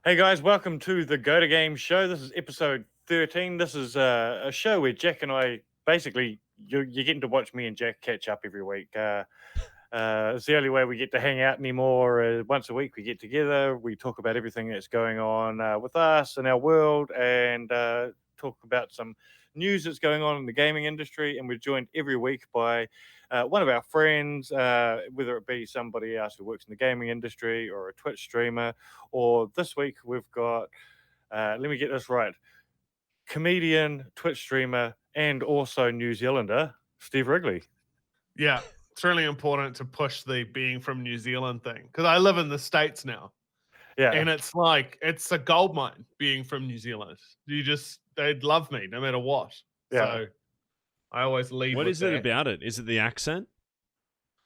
Hey guys, welcome to the Go-to-game show. This is episode 13. This is a show where Jack and I basically you're getting to watch me and Jack catch up every week. It's the only way we get to hang out anymore. Once a week we get together, we talk about everything that's going on with us and our world, and talk about some news that's going on in the gaming industry. And we're joined every week by one of our friends, whether it be somebody else who works in the gaming industry or a Twitch streamer, or this week we've got, let me get this right, comedian, Twitch streamer, and also New Zealander, Steve Wrigley. Yeah, it's really important to push the being from New Zealand thing because I live in the States now. Yeah. And it's like, it's a gold mine being from New Zealand. They'd love me no matter what. Yeah. So I always leave What with is it that. about it? Is it the accent?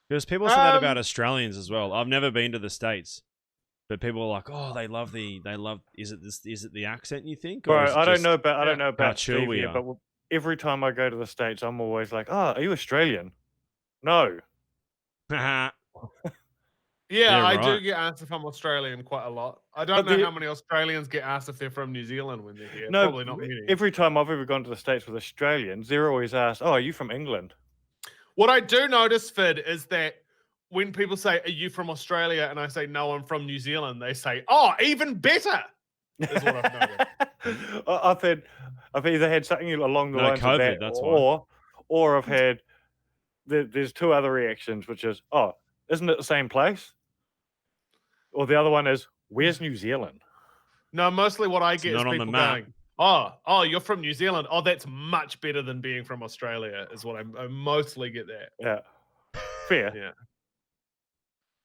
Because people say that about Australians as well. I've never been to the States, but people are like, "Oh, they love." Is it the accent? You think? Or Right, I don't know about how chill Steve we here, are. but every time I go to the States, I'm always like, "Oh, are you Australian?" No. Yeah, I do right. get asked if I'm Australian quite a lot. I don't know how many Australians get asked if they're from New Zealand when they're here. No, Probably not many. every time I've ever gone to the States with Australians, they're always asked, "Oh, are you from England?" What I do notice, Fid, is that when people say, "Are you from Australia?" and I say, "No, I'm from New Zealand," they say, "Oh, even better." Is what I've noticed. I've either had something along the No, lines COVID, of that, that's why. or I've had there's two other reactions, which is, "Oh, isn't it the same place?" Or the other one is, "Where's New Zealand?" No, mostly what I It's get is not on the people map. going, "Oh, you're from New Zealand. Oh, that's much better than being from Australia." Is what I mostly get that. Yeah. Fair. Yeah.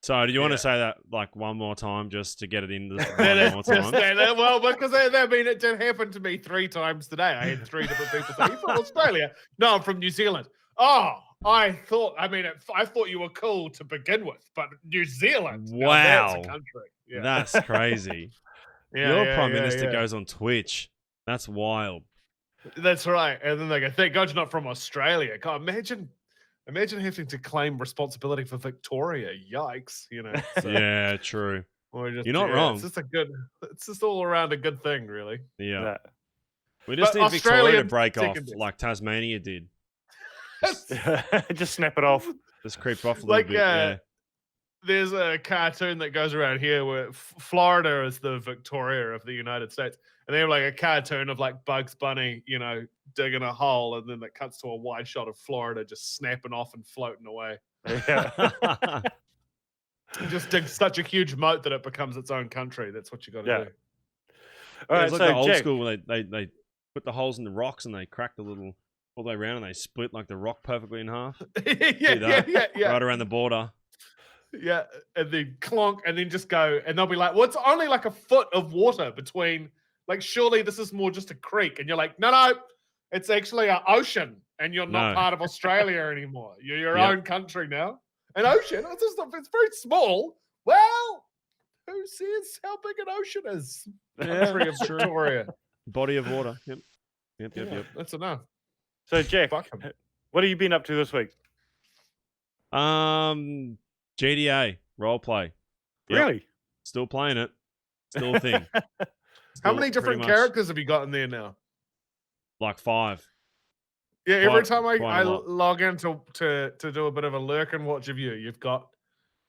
So, do you want Yeah. to say that like one more time just to get it in this That one is more just time? well, because it did happen to me 3 times today. I had 3 different people say, "You from Australia?" "No, I'm from New Zealand." "Oh, I thought you were cool to begin with, but New Zealand, now that's a Wow. country." Yeah. That's crazy. Yeah, Your prime minister yeah. goes on Twitch. That's wild. That's right. And then they go, "Thank God you're not from Australia." God, imagine having to claim responsibility for Victoria. Yikes, you know. So, Yeah, true. you're not wrong. It's just all around a good thing, really. Yeah. We just But need Victoria to Australian break off second best. like Tasmania did. Just snap it off. Just creep off a little Like, bit. Yeah. there's a cartoon that goes around here where Florida is the Victoria of the United States. And they have like a cartoon of like Bugs Bunny, you know, digging a hole. And then it cuts to a wide shot of Florida just snapping off and floating away. Yeah. It just digs such a huge moat that it becomes its own country. That's what you got to Yeah. do. All right, it's like so the old Jack, school where they put the holes in the rocks and they crack the little all the way around and they split like the rock perfectly in half. yeah. Right around the border. Yeah, and then clonk, and then just go, and they'll be like, "Well, it's only like a foot of water between. Like, surely this is more just a creek." And you're like, "No, it's actually an ocean, and you're not No. part of Australia anymore. You're your Yep. own country now. An ocean? It's very small. Well, who says how big an ocean is? Country of Victoria. Body of water. Yep. That's enough. So Jack, Fuck 'em. what have you been up to this week? GTA roleplay. Yep. Really? Still playing it. Still a thing. How many different characters have you got in there now? Like 5. Yeah, every Quite- time I quite a lot. log in to do a bit of a lurk and watch of you,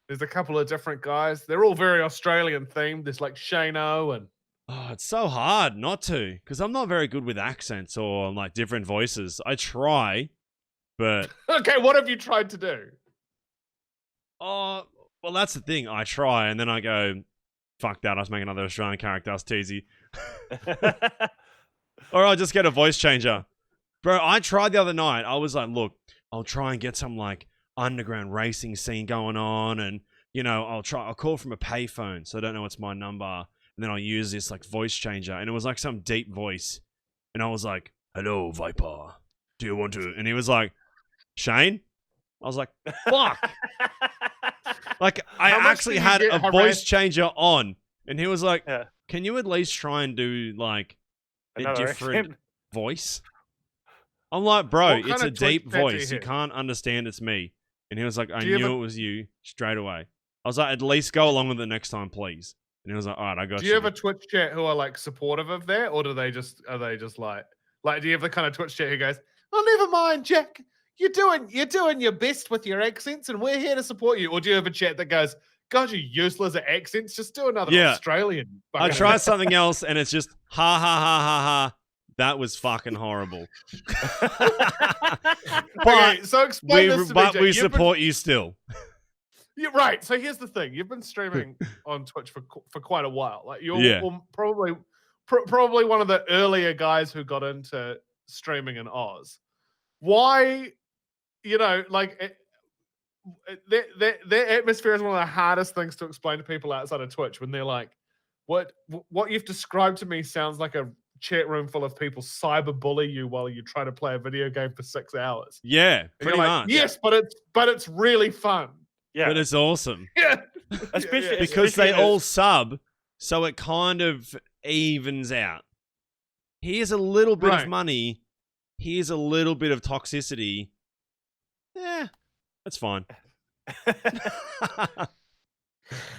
there's a couple of different guys. They're all very Australian themed. There's like Shano and Oh, it's so hard not to, because I'm not very good with accents or like different voices. I try, but okay, what have you tried to do? well, that's the thing. I try, and then I go, "Fuck that! I'll just make another Australian character. That's too easy." Or I'll just get a voice changer. Bro, I tried the other night. I was like, "Look, I'll try and get some like underground racing scene going on, and you know, I'll call from a payphone, so I don't know what's my number." And then I'll use this like voice changer. And it was like some deep voice. And I was like, "Hello, Viper. Do you want to?" And he was like, "Shane?" I was like, "Fuck." Like, I How much actually do you had get a voice harassed? changer on. And he was like, Yeah. "Can you at least try and do like a Another different accent? voice?" I'm like, "Bro, What kind it's a of deep Twitch chat do you voice. You have? can't understand it's me." And he was like, "I Do you knew have it was you straight away." I was like, "At least go along with it next time, please." And he was like, all right, I got Do you have a Twitch chat who are like supportive of that, or are they just like do you have the kind of Twitch chat who goes, oh, never mind, Jack, you're doing your best with your accents, and we're here to support you, or do you have a chat that goes, God, you're useless at accents, just do another Australian? I try something else, and it's just ha ha ha ha ha. That was fucking horrible. Okay, so explain this to me, Jack. we support you still. You're right. So here's the thing: you've been streaming on Twitch for quite a while. Like you're probably one of the earlier guys who got into streaming in Oz. Why, like their atmosphere is one of the hardest things to explain to people outside of Twitch when they're like, "What you've described to me sounds like a chat room full of people cyberbully you while you try to play a video game for 6 hours." Yeah, pretty much. Yes, but it's really fun. Yeah, but it's awesome. Yeah, especially because they all sub, so it kind of evens out. Here's a little bit of money. Here's a little bit of toxicity. Yeah, that's fine.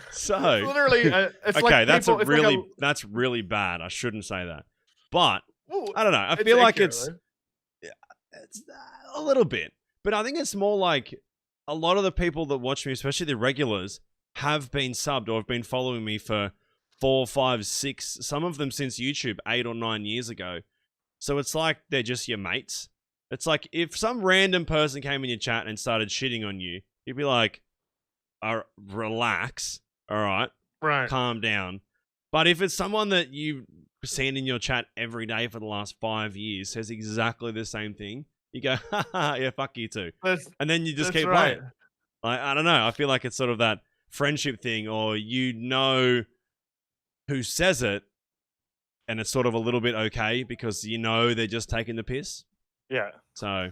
So literally, it's okay, like that's really bad. I shouldn't say that, but well, I don't know. I feel like it's a little bit, but I think it's more like a lot of the people that watch me, especially the regulars, have been subbed or have been following me for 4, 5, 6, some of them since YouTube 8 or 9 years ago. So it's like they're just your mates. It's like if some random person came in your chat and started shitting on you, you'd be like, relax, all right, calm down. But if it's someone that you've seen in your chat every day for the last 5 years, says exactly the same thing, you go, haha, yeah, fuck you too. And then you just keep playing. Like, I don't know. I feel like it's sort of that friendship thing, or who says it, and it's sort of a little bit okay because they're just taking the piss. Yeah. So,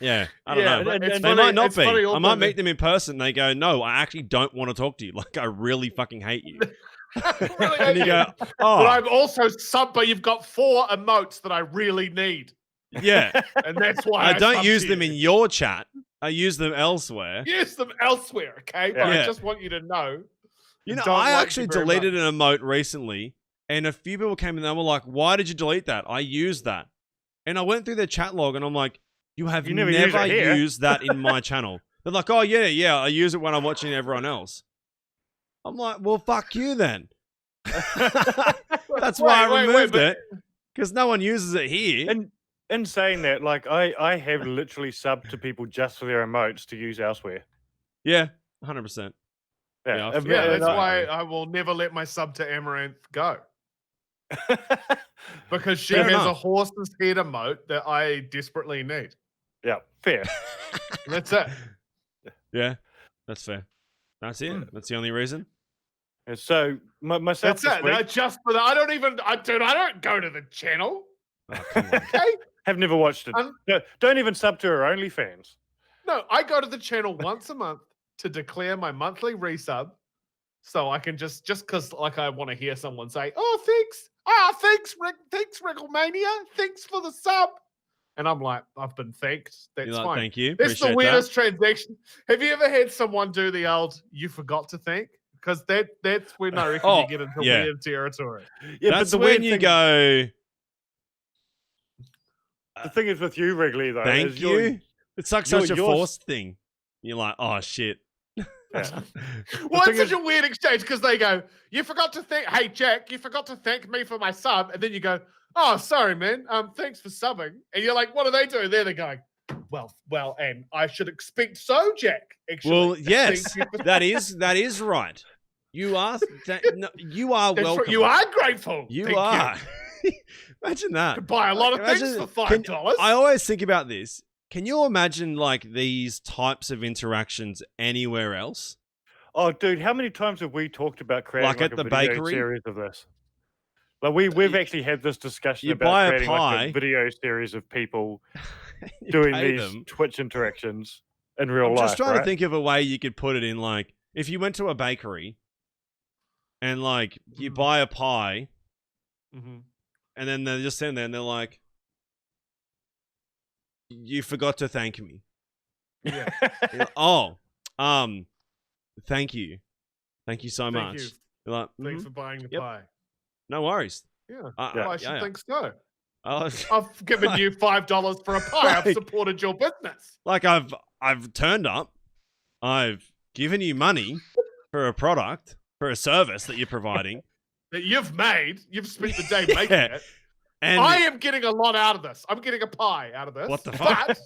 yeah, I don't know. They might not be. I might meet them in person and they go, no, I actually don't want to talk to you. Like, I really fucking hate you. Really and you go, oh. But I'm also subbed, but you've got 4 emotes that I really need. Yeah. And that's why I don't use them in your chat. I use them elsewhere. Use them elsewhere, okay? But I just want you to know. I actually deleted an emote recently, and a few people came in and they were like, why did you delete that? I used that. And I went through their chat log and I'm like, you have never used that in my channel. They're like, oh, yeah, I use it when I'm watching everyone else. I'm like, well, fuck you then. That's why I removed it, because no one uses it here. And in saying that, like, I have literally subbed to people just for their emotes to use elsewhere. Yeah, 100%. Yeah, that's why I will never let my sub to Amaranth go. Because she has a horse's head emote that I desperately need. Yeah, fair. That's it. Yeah, that's fair. That's it. That's the only reason. And so myself. That's it. No, just for that. I don't go to the channel. Oh, come on. Okay. Have never watched it. Don't even sub to her OnlyFans. No, I go to the channel once a month to declare my monthly resub, so I can just because like I want to hear someone say, "Oh, thanks, thanks, Wrigglemania, thanks for the sub," and I'm like, "I've been thanked. That's like, fine." Thank you. That's the weirdest transaction. Have you ever had someone do the old "you forgot to thank"? Because that's when I reckon you get into weird territory. Yeah, that's but when you go. The thing is with you, Wrigley, though. Thank you. It's like such a forced thing. You're like, oh shit. Yeah. Well, it's such a weird exchange because they go, "You forgot to thank." Hey, Jack, you forgot to thank me for my sub, and then you go, "Oh, sorry, man. Thanks for subbing." And you're like, "What are they doing?" They're going, "Well, and I should expect so, Jack." Actually, well, yes, that is right. You are welcome. You are grateful. You are. Imagine that. You could buy a lot of things for $5. I always think about this. Can you imagine like these types of interactions anywhere else? Oh, dude, how many times have we talked about creating like at a the video bakery series of this? Like we've actually had this discussion about creating like a video series of people doing these Twitch interactions in real life. I'm just trying to think of a way you could put it in, like if you went to a bakery and like you buy a pie, and then they're just sitting there and they're like, "You forgot to thank me." Yeah. Like, oh, thank you so much. You're like, Thanks for buying the Yep. pie. No worries. Yeah. I Well, I should think so. I- I've given you $5 for a pie. I've Like- supported your business. like I've turned up. I've given you money for a product, for a service that you're providing. That you've made. You've spent the day making Yeah. it. And I am getting a lot out of this. I'm getting a pie out of this. What the fuck? But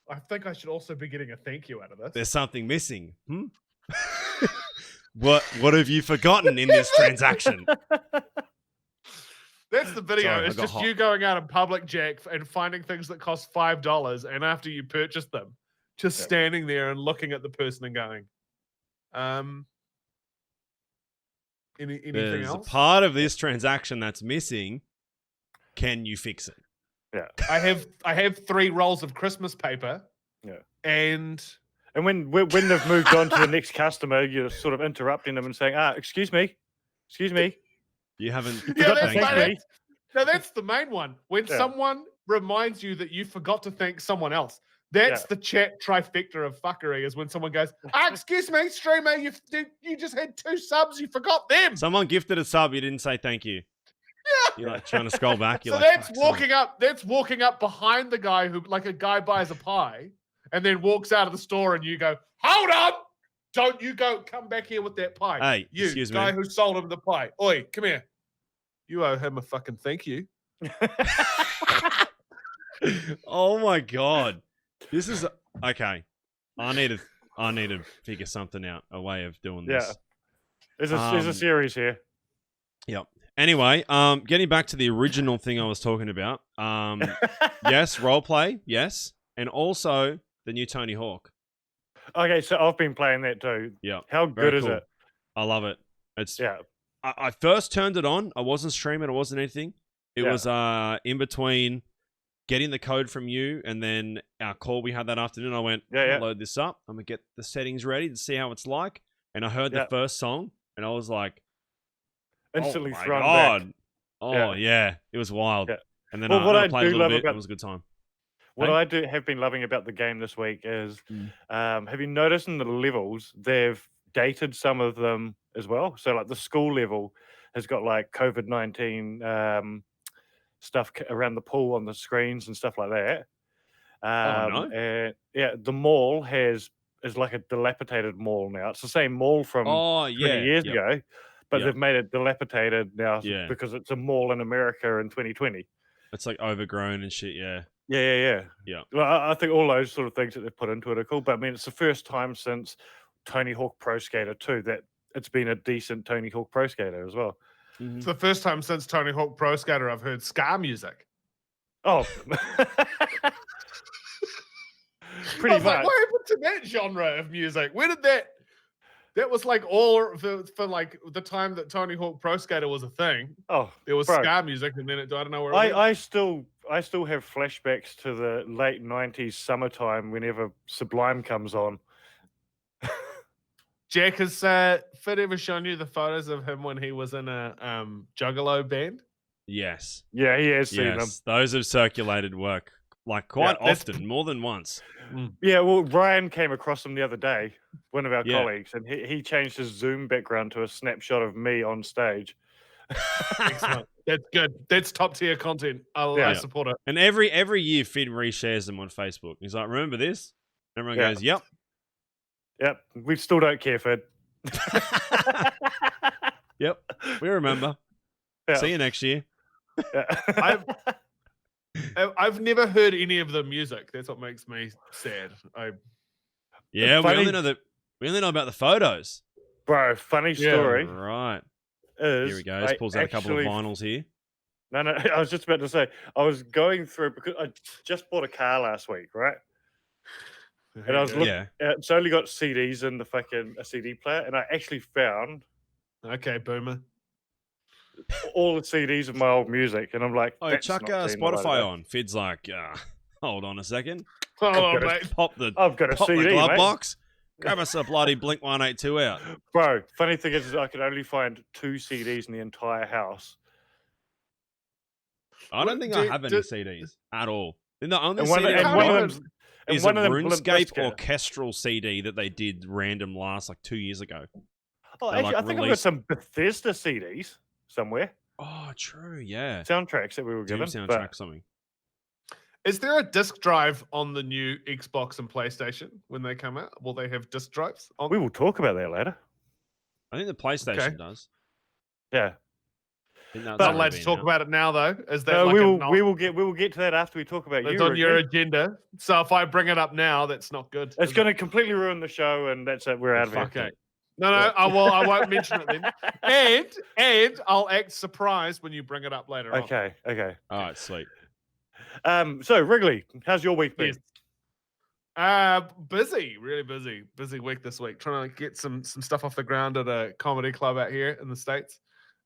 I think I should also be getting a thank you out of this. there's something missing. What have you forgotten in this transaction? That's the video. Sorry, I it's got just hot. you going out in public, Jack, and finding things that cost $5, and after you purchase them, just standing there and looking at the person and going, anything There's else? a part of this transaction that's missing. Can you fix it? Yeah. I have 3 rolls of Christmas paper. Yeah. And when they've moved on to the next customer, you're sort of interrupting them and saying, excuse me. You haven't. yeah, forgot to thank me. that's the main one. When someone reminds you that you forgot to thank someone else. That's the chat trifecta of fuckery, is when someone goes, excuse me, streamer, you just had 2 subs, you forgot them. Someone gifted a sub, you didn't say thank you. Yeah. You're like trying to scroll back. You're So like, that's "Fuck, walking up. That's walking up behind the guy who, like, a guy buys a pie and then walks out of the store, and you go, hold on, don't you come back here with that pie. Hey, you excuse guy me. who sold him the pie. Oi, come here. You owe him a fucking thank you. Oh my god, this is okay. I need to figure something out, a way of doing this. There's a series here. Yep. Anyway, getting back to the original thing I was talking about. Yes, roleplay, yes, and also the new Tony Hawk. Okay, so I've been playing that too. Yeah. How Very good is cool. it? I love it. It's Yeah. I first turned it on. I wasn't streaming. It wasn't anything. It was in between getting the code from you and then our call we had that afternoon. I went, load this up. I'm going to get the settings ready to see how it's like. And I heard the first song and I was like, instantly oh my thrown God. back. Oh, yeah. It was wild. Yeah. And then Well, what I I played a do little love bit. about- It was a good time. What Hey? I have been loving about the game this week is, have you noticed in the levels, they've dated some of them as well? So like the school level has got like COVID-19 stuff around the pool on the screens and stuff like that. no. And the mall is like a dilapidated mall now. It's the same mall from 20 years ago, but they've made it dilapidated now because it's a mall in America in 2020. It's like overgrown and shit, yeah. Yeah. Yeah. Well, I think all those sort of things that they've put into it are cool. But I mean, it's the first time since Tony Hawk Pro Skater 2 that it's been a decent Tony Hawk Pro Skater as well. It's the first time since Tony Hawk Pro Skater I've heard ska music. Oh. Pretty much. Like, what happened to that genre of music? Where did that was like all for like the time that Tony Hawk Pro Skater was a thing. Oh, there was ska music, and then I don't know where. I still have flashbacks to the late 90s summertime whenever Sublime comes on. Jack, has Fit ever shown you the photos of him when he was in a Juggalo band? Yes. Yeah, he has seen them. Those have circulated work like quite often, more than once. Yeah, well, Ryan came across them the other day, one of our colleagues, and he changed his Zoom background to a snapshot of me on stage. Excellent. That's good. That's top tier content. I support it. And every year, Finn reshares them on Facebook. He's like, "Remember this?" Everyone goes, "Yep." Yep, we still don't care, Fid. Yep, we remember. Yeah. See you next year. Yeah. I've never heard any of the music. That's what makes me sad. We only know about the photos. Bro, funny story. Right. Is here we go. He pulls out a couple of vinyls here. No, I was just about to say, I was going through, because I just bought a car last week, right? And I was looking, it's only got CDs in a CD player, and I actually found boomer, all the CDs of my old music, and I'm like, oh, chuck Spotify on. Fid's like, hold on a second. Mate. I've got a CD, the glove mate. box. Grab us a bloody Blink 182 out. Bro, funny thing is I could only find 2 CDs in the entire house. I don't think I have any CDs at all. And the only one CD is one a of them RuneScape orchestral CD that they did random last like 2 years ago. Oh, They, actually, like, I think I've got release- some Bethesda CDs somewhere. Oh, true. Yeah. Soundtracks that we were Doom given. soundtrack But something. Is there a disc drive on the new Xbox and PlayStation when they come out? Will they have disc drives on? we will talk about that later. I think the PlayStation does. Yeah. I think that's Not already allowed to been talk out. about it now, though. Is that No, like we will get to that after we talk about it's you. on your Ricky. agenda. So if I bring it up now, that's not good. It's going to completely ruin the show, and that's it. We're out of Fuck here. it. No, Yeah. I won't mention it then. And I'll act surprised when you bring it up later on. Okay. All right, sweet. So Wrigley, how's your week been? Yes. Busy, really busy week this week. Trying to get some stuff off the ground at a comedy club out here in the States,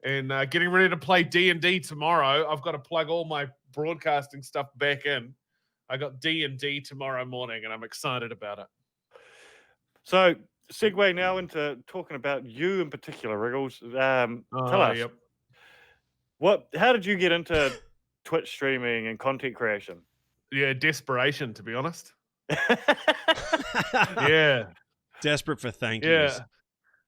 and getting ready to play D&D tomorrow. I've got to plug all my broadcasting stuff back in. I got D&D tomorrow morning, and I'm excited about it. So segue now into talking about you in particular, Wriggles. Tell us, Yep. how did you get into Twitch streaming and content creation? Yeah, desperation, to be honest. Yeah. Desperate for thank yous. Yeah.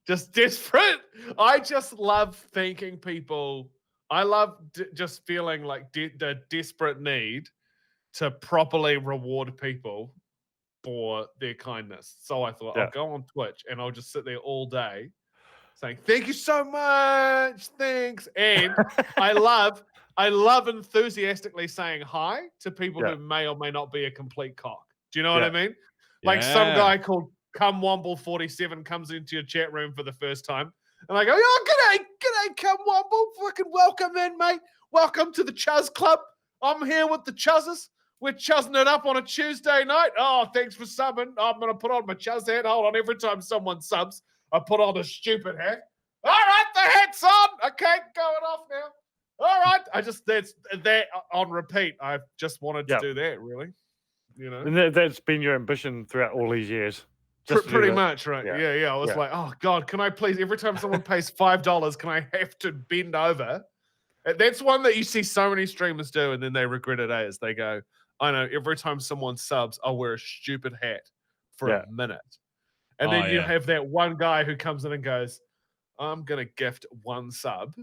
Just desperate. I just love thanking people. I love just feeling like the desperate need to properly reward people for their kindness. So I thought I'll go on Twitch and I'll just sit there all day saying, thank you so much. Thanks. And I love enthusiastically saying hi to people who may or may not be a complete cock. Do you know what I mean? Like some guy called Cumwomble47 comes into your chat room for the first time. And I go, oh, g'day, Cumwomble. Fucking welcome in, mate. Welcome to the Chuzz Club. I'm here with the Chuzzers. We're chuzzing it up on a Tuesday night. Oh, thanks for subbing. I'm going to put on my Chuzz hat. Hold on. Every time someone subs, I put on a stupid hat. All right, the hat's on. Okay, going off now. All right. That's that on repeat. I just wanted to do that, really. You know, And that's been your ambition throughout all these years. Pretty much, right? Yeah. I was Yeah. like, oh God, can I please? Every time someone pays $5, can I have to bend over? That's one that you see so many streamers do, and then they regret it as they go, I know. Every time someone subs, I'll wear a stupid hat for a minute, and then you have that one guy who comes in and goes, I'm gonna gift one sub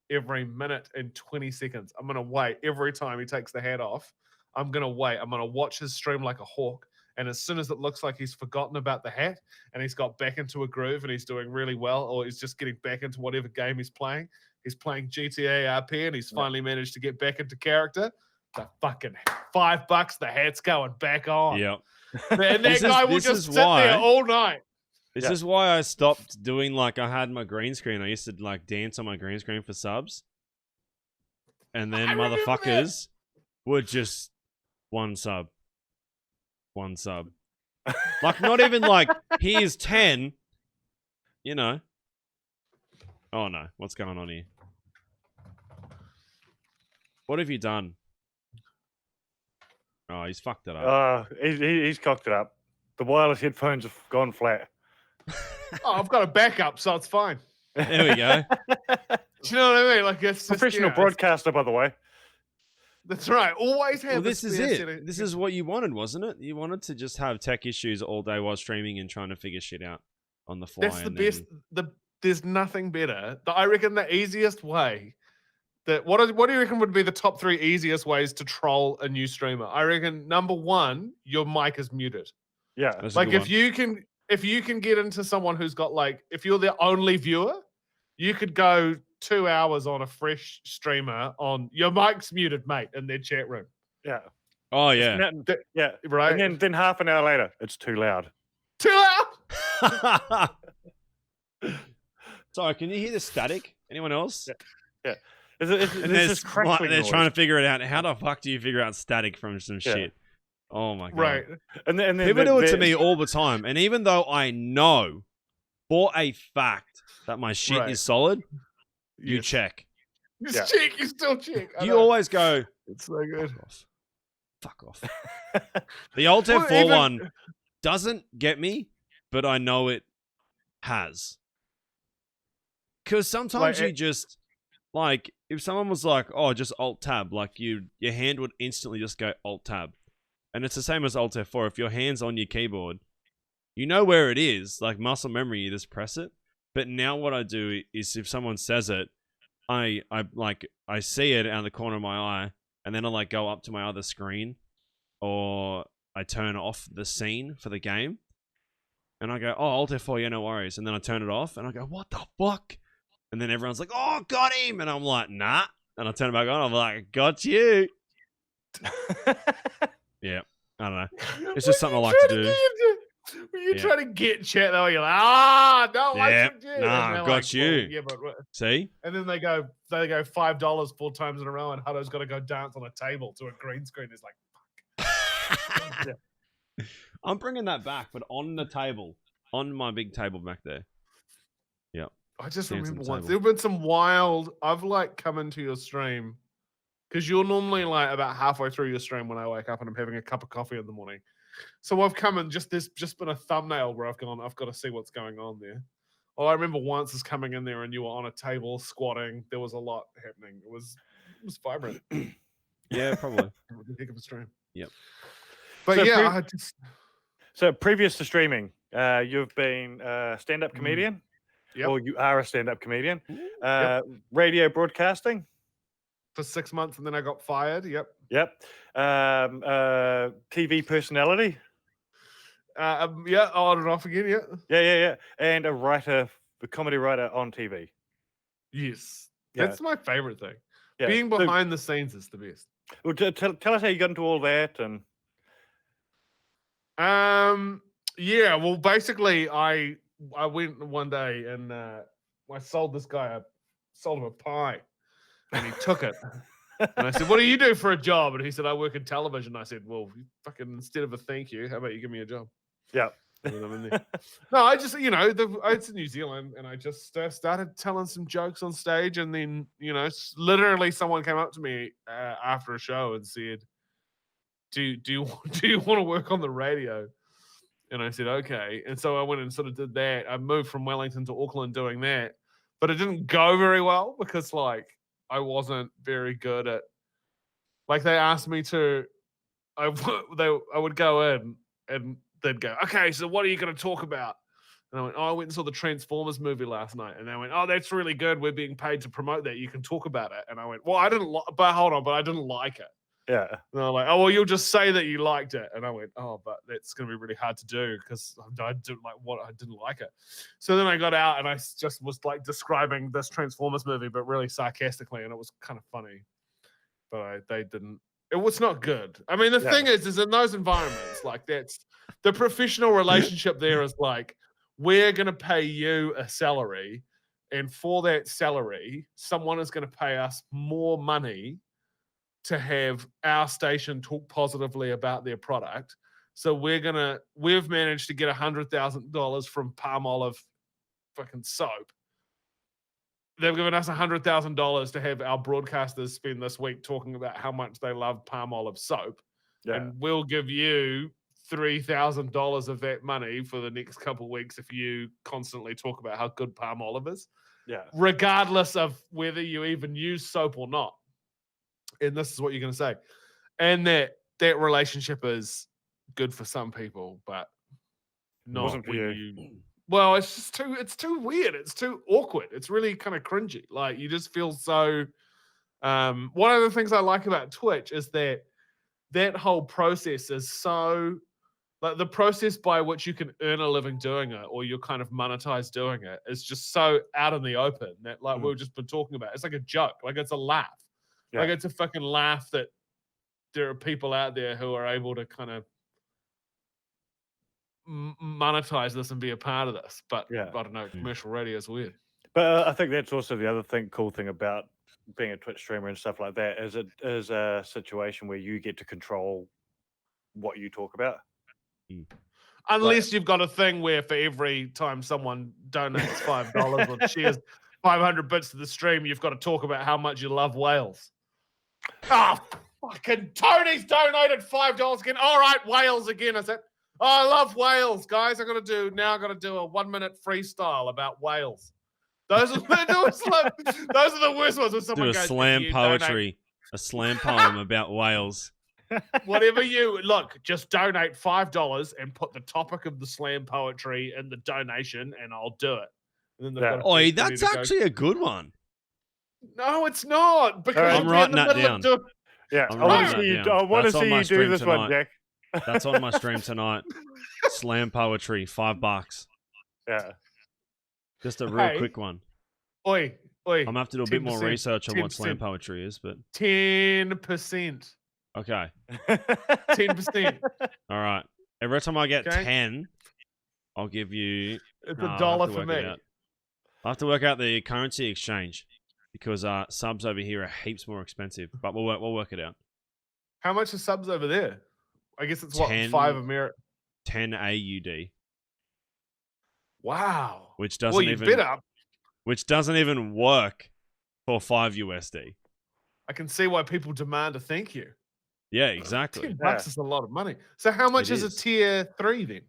every minute and 20 seconds. I'm gonna wait every time he takes the hat off. I'm going to wait. I'm going to watch his stream like a hawk. And as soon as it looks like he's forgotten about the hat and he's got back into a groove and he's doing really well, or he's just getting back into whatever game he's playing GTA RP and he's finally managed to get back into character, the fucking $5, the hat's going back on. Yep. And that guy will just sit there all night. This is why I stopped doing, like, I had my green screen. I used to, like, dance on my green screen for subs. And then motherfuckers would just... One sub. Like, not even like, here's 10. You know. Oh, no. What's going on here? What have you done? Oh, he's fucked it up. He's cocked it up. The wireless headphones have gone flat. Oh, I've got a backup, so it's fine. There we go. Do you know what I mean? Like, it's professional broadcaster, by the way. That's right. Always have. Well, this is it. This is what you wanted, wasn't it? You wanted to just have tech issues all day while streaming and trying to figure shit out on the fly. That's the best. There's nothing better. I reckon the easiest way. What do you reckon would be the top 3 easiest ways to troll a new streamer? I reckon number 1, your mic is muted. Yeah, that's like if you can get into someone who's got like, if you're the only viewer, you could go 2 hours on a fresh streamer on your mic's muted, mate, in their chat room. Yeah. Oh yeah. Yeah. Right. And then half an hour later, it's too loud. Too loud. Sorry, can you hear the static? Anyone else? Yeah. They're trying to figure it out. How the fuck do you figure out static from some shit? Oh my god. Right. And then people do it to me all the time. And even though I know for a fact that my shit is solid, you check. You check. You still check. You always go, it's so good. Fuck off. The Alt F4 one doesn't get me, but I know it has. Because sometimes you just, like, if someone was like, oh, just Alt Tab, like your hand would instantly just go Alt Tab. And it's the same as Alt F4. If your hand's on your keyboard, you know where it is. Like muscle memory, you just press it. But now what I do is if someone says it, I see it out of the corner of my eye, and then I like go up to my other screen, or I turn off the scene for the game, and I go, "Oh, Alt F4, yeah, no worries," and then I turn it off, and I go, "What the fuck?" And then everyone's like, "Oh, got him," and I'm like, "Nah," and I turn it back on. I'm like, "Got you." Yeah, I don't know. It's just something I like to do. When you Yeah. try to get chat though, you're like, no, I Yeah, tricked you. And nah, they're got like, you. well, yeah, but See? and then they go $5 4 times in a row, and Hutto's got to go dance on a table to a green screen. It's like, yeah. I'm bringing that back, but on the table, on my big table back there. Yeah. I just Dance on remember the once table. there have been some wild. I've like come into your stream because you're normally like about halfway through your stream when I wake up and I'm having a cup of coffee in the morning. So I've come and there's just been a thumbnail where I've got to see what's going on there. Oh, I remember once is coming in there and you were on a table squatting. There was a lot happening. It was vibrant. Yeah, probably. It was a heck of a stream. Yep. But So yeah, I just So previous to streaming, you've been a stand-up comedian, Yep. or you are a stand-up comedian. Yep. Radio broadcasting. For 6 months and then I got fired. Yep. Yep. TV personality. Yeah, on and off again. Yeah. Yeah. And a writer, a comedy writer on TV. Yes. Yeah. That's my favorite thing. Yeah. Being behind the scenes is the best. Well, tell us how you got into all that. And yeah, well, basically I went one day and I sold him a pie, and he took it. And I said, "What do you do for a job?" And he said, "I work in television." I said, "Well, fucking instead of a thank you, how about you give me a job?" yeah. And then I'm in there. No, I just, it's in New Zealand, and I just started telling some jokes on stage, and then, literally someone came up to me after a show and said, "Do you want to work on the radio?" And I said, "Okay." And so I went and sort of did that. I moved from Wellington to Auckland doing that, but it didn't go very well because, like, I wasn't very good at. Like, they asked me to, I would go in and they'd go, "Okay, so what are you going to talk about?" And I went, "Oh, I went and saw the Transformers movie last night." And they went, "Oh, that's really good. We're being paid to promote that. You can talk about it." And I went, "Well, I didn't but hold on, but I didn't like it." Yeah. And they're like, "Oh, well, you'll just say that you liked it." And I went, "Oh, but that's going to be really hard to do because I didn't like it." So then I got out and I just was like describing this Transformers movie, but really sarcastically, and it was kind of funny. But they didn't. It was not good. I mean, the thing is in those environments, like, that's the professional relationship there is like, we're going to pay you a salary, and for that salary, someone is going to pay us more money to have our station talk positively about their product. So we've managed to get $100,000 from Palmolive fucking soap. They've given us $100,000 to have our broadcasters spend this week talking about how much they love Palmolive soap. Yeah. And we'll give you $3,000 of that money for the next couple of weeks if you constantly talk about how good Palmolive is. Yeah. Regardless of whether you even use soap or not. And this is what you're going to say. And that relationship is good for some people, but not wasn't for when you. Well, it's too weird. It's too awkward. It's really kind of cringy. Like, you just feel so. One of the things I like about Twitch is that whole process is so, like, the process by which you can earn a living doing it, or you're kind of monetized doing it, is just so out in the open that, like, we've just been talking about. It's like a joke. Like, it's a laugh. Yeah. Like, it's a fucking laugh that there are people out there who are able to kind of monetize this and be a part of this. But I don't know, commercial radio is weird. But I think that's also the other cool thing about being a Twitch streamer and stuff like that, is it is a situation where you get to control what you talk about. Unless you've got a thing where for every time someone donates $5 or shares 500 bits to the stream, you've got to talk about how much you love whales. Oh, fucking Tony's donated $5 again. All right, whales again. I said, "Oh, I love whales, guys. I got to do a 1-minute freestyle about whales." Those are the worst ones when someone Do a goes, slam "You poetry, a slam poem about whales. Whatever just donate $5 and put the topic of the slam poetry in the donation, and I'll do it." and then they've got a Oh, feed ready that's to go. actually a good one. No, it's not, because I'm you'll be in writing the that middle down. of doing. Yeah, I'm I want writing to that see you. down. I want to That's on see my you do stream this one, tonight. Jack. That's on my stream tonight. Slam poetry, $5. Yeah. Just a real Hey. quick one. Oi. I'm gonna have to do a bit more 10%, research on what slam 10%. poetry is, but 10%. okay. 10%. All right. Every time I get Okay. 10, I'll give you. It's No, a I'll have dollar to for work me. it out. I have to work out the currency exchange because subs over here are heaps more expensive. But we'll work it out. How much are subs over there? I guess it's 10 5 American. 10 AUD, Wow. which Well, doesn't you even better. which doesn't even work for 5 USD. I can see why people demand a thank you. Yeah, exactly. $10 is a lot of money. So how much It is a is. tier 3 then?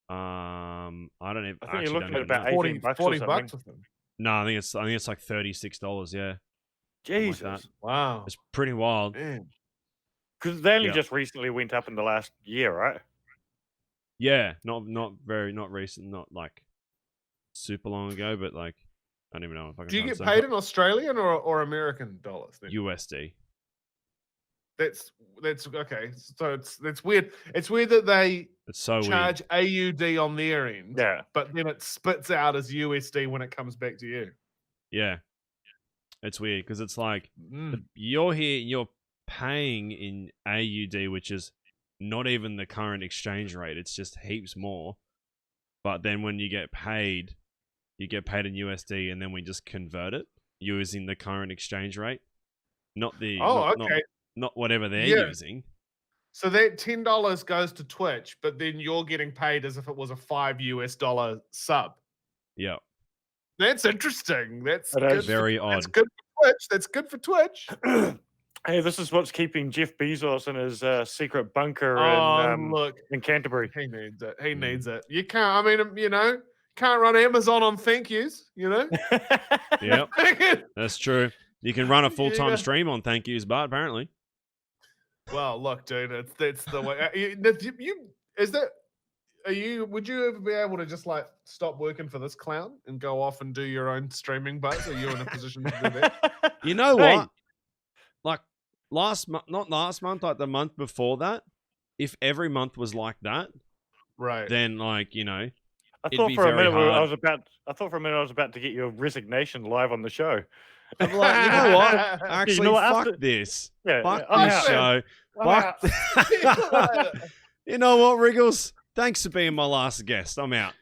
I don't even. I think actually you're looking don't at even about know. 18 bucks or 40 something. bucks or something. No, I think it's like $36. Yeah, Jesus. like that. Wow. It's pretty wild. Man. Because they only Yeah. just recently went up in the last year, right? Yeah, not recent, not like super long ago, but like I don't even know if I can. Do you find get some- paid in Australian or American dollars then? USD? That's okay. So it's weird. It's weird that they It's so charge AUD on their end, Yeah. but then it spits out as USD when it comes back to you. weird. Yeah, it's weird because it's like Mm. you're here, you're paying in AUD, which is not even the current exchange rate. It's just heaps more. But then when you get paid in USD, and then we just convert it using the current exchange rate, not the not whatever they're Yeah. using. So that $10 goes to Twitch, but then you're getting paid as if it was a $5 US sub. Yeah, That's interesting. That's It good is. very for, odd. That's good for Twitch. That's good for Twitch. Hey, this is what's keeping Jeff Bezos in his secret bunker Look, in Canterbury. he needs it. He Mm. needs it. You can't. I mean, can't run Amazon on thank yous. Yep, that's true. You can run a full-time Yeah. stream on thank yous, but apparently. Well, look, dude, that's the way. Would you ever be able to just like stop working for this clown and go off and do your own streaming buzz? Are you in a position to do that? You know Hey. what? Like not last month, like the month before that, if every month was like that, Right. then like, I it'd thought be for a very minute I hard. was about to get your resignation live on the show. I'm like, you know what? You Actually, know what, fuck after- this. Yeah, Fuck I'm this out. show. I'm Fuck. out. You know what, Wriggles? Thanks for being my last guest. I'm out.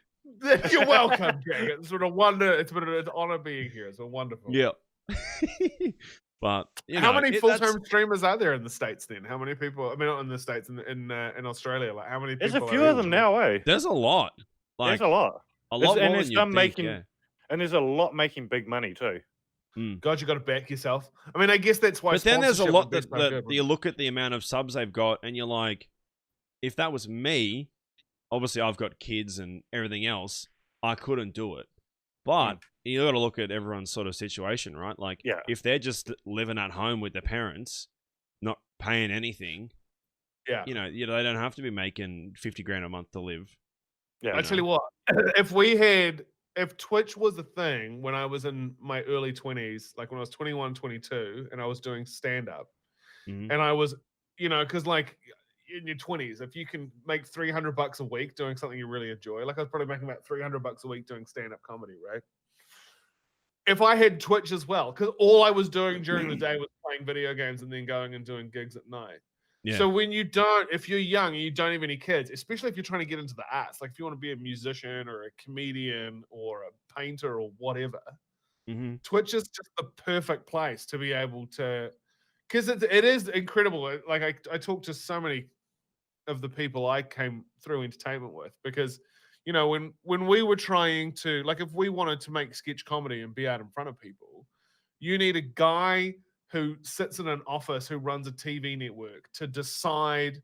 You're welcome, Jack. It's been an honor being here. It's been wonderful. Yep. But how many that's- full-time streamers are there in the States then? How many people? I mean, not in the States, in Australia. Like, how many people? There's a few of them now, eh? There's a lot. Like There's a lot. a lot and more there's than you some think. making- Yeah. And there's a lot making big money too. God, you got to back yourself. I mean, I guess that's why. But then there's a sponsorship lot would be that, so good, you look at the amount of subs they've got, and you're like, if that was me, obviously I've got kids and everything else, I couldn't do it. But you got to look at everyone's sort of situation, right? Like, Yeah. if they're just living at home with their parents, not paying anything, Yeah. they don't have to be making 50 grand a month to live. Yeah. I tell you what, if Twitch was a thing when I was in my early 20s, like when I was 21, 22, and I was doing stand-up, Mhm. and I was, because like in your 20s, if you can make $300 a week doing something you really enjoy, like I was probably making about $300 a week doing stand-up comedy, right? If I had Twitch as well, because all I was doing during the day was playing video games and then going and doing gigs at night. Yeah. So if you're young and you don't have any kids, especially if you're trying to get into the arts, like if you want to be a musician or a comedian or a painter or whatever, Mhm. Twitch is just the perfect place to be able to, because it is incredible. Like I talked to so many of the people I came through entertainment with, because when we were trying to, like, if we wanted to make sketch comedy and be out in front of people, you need a guy who sits in an office who runs a TV network to decide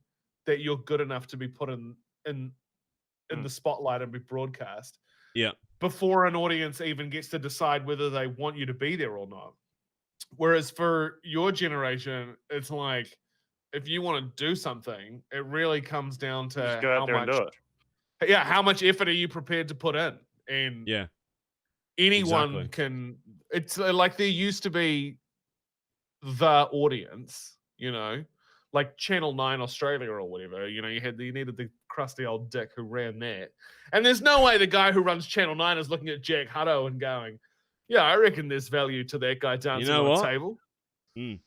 that you're good enough to be put in the spotlight and be broadcast. Yeah. Before an audience even gets to decide whether they want you to be there or not. Whereas for your generation, it's like, if you want to do something, it really comes down to Just go out there and do it. how much effort are you prepared to put in? And Yeah. anyone Exactly. can. It's like there used to be the audience, like Channel 9 Australia or whatever. You needed the crusty old dick who ran that. And there's no way the guy who runs Channel 9 is looking at Jack Hutto and going, yeah, I reckon there's value to that guy dancing on what? a table. You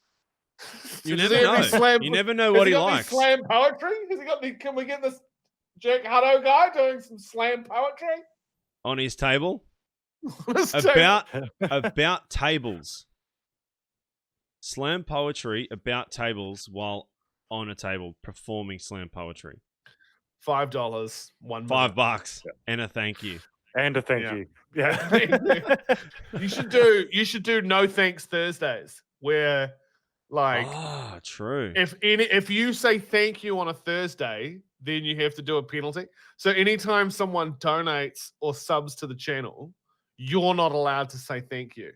Does never he have any know. slam- You never know Has what he he got any likes. slam poetry? Has he got any? Can we get this Jack Hutto guy doing some slam poetry? On his table? On his table? About tables. Slam poetry about tables while on a table performing slam poetry. $5, 1 minute. $5 and a thank you. And a thank Yeah. you. Yeah. You should do no thanks Thursdays where like true. if you say thank you on a Thursday, then you have to do a penalty. So anytime someone donates or subs to the channel, you're not allowed to say thank you.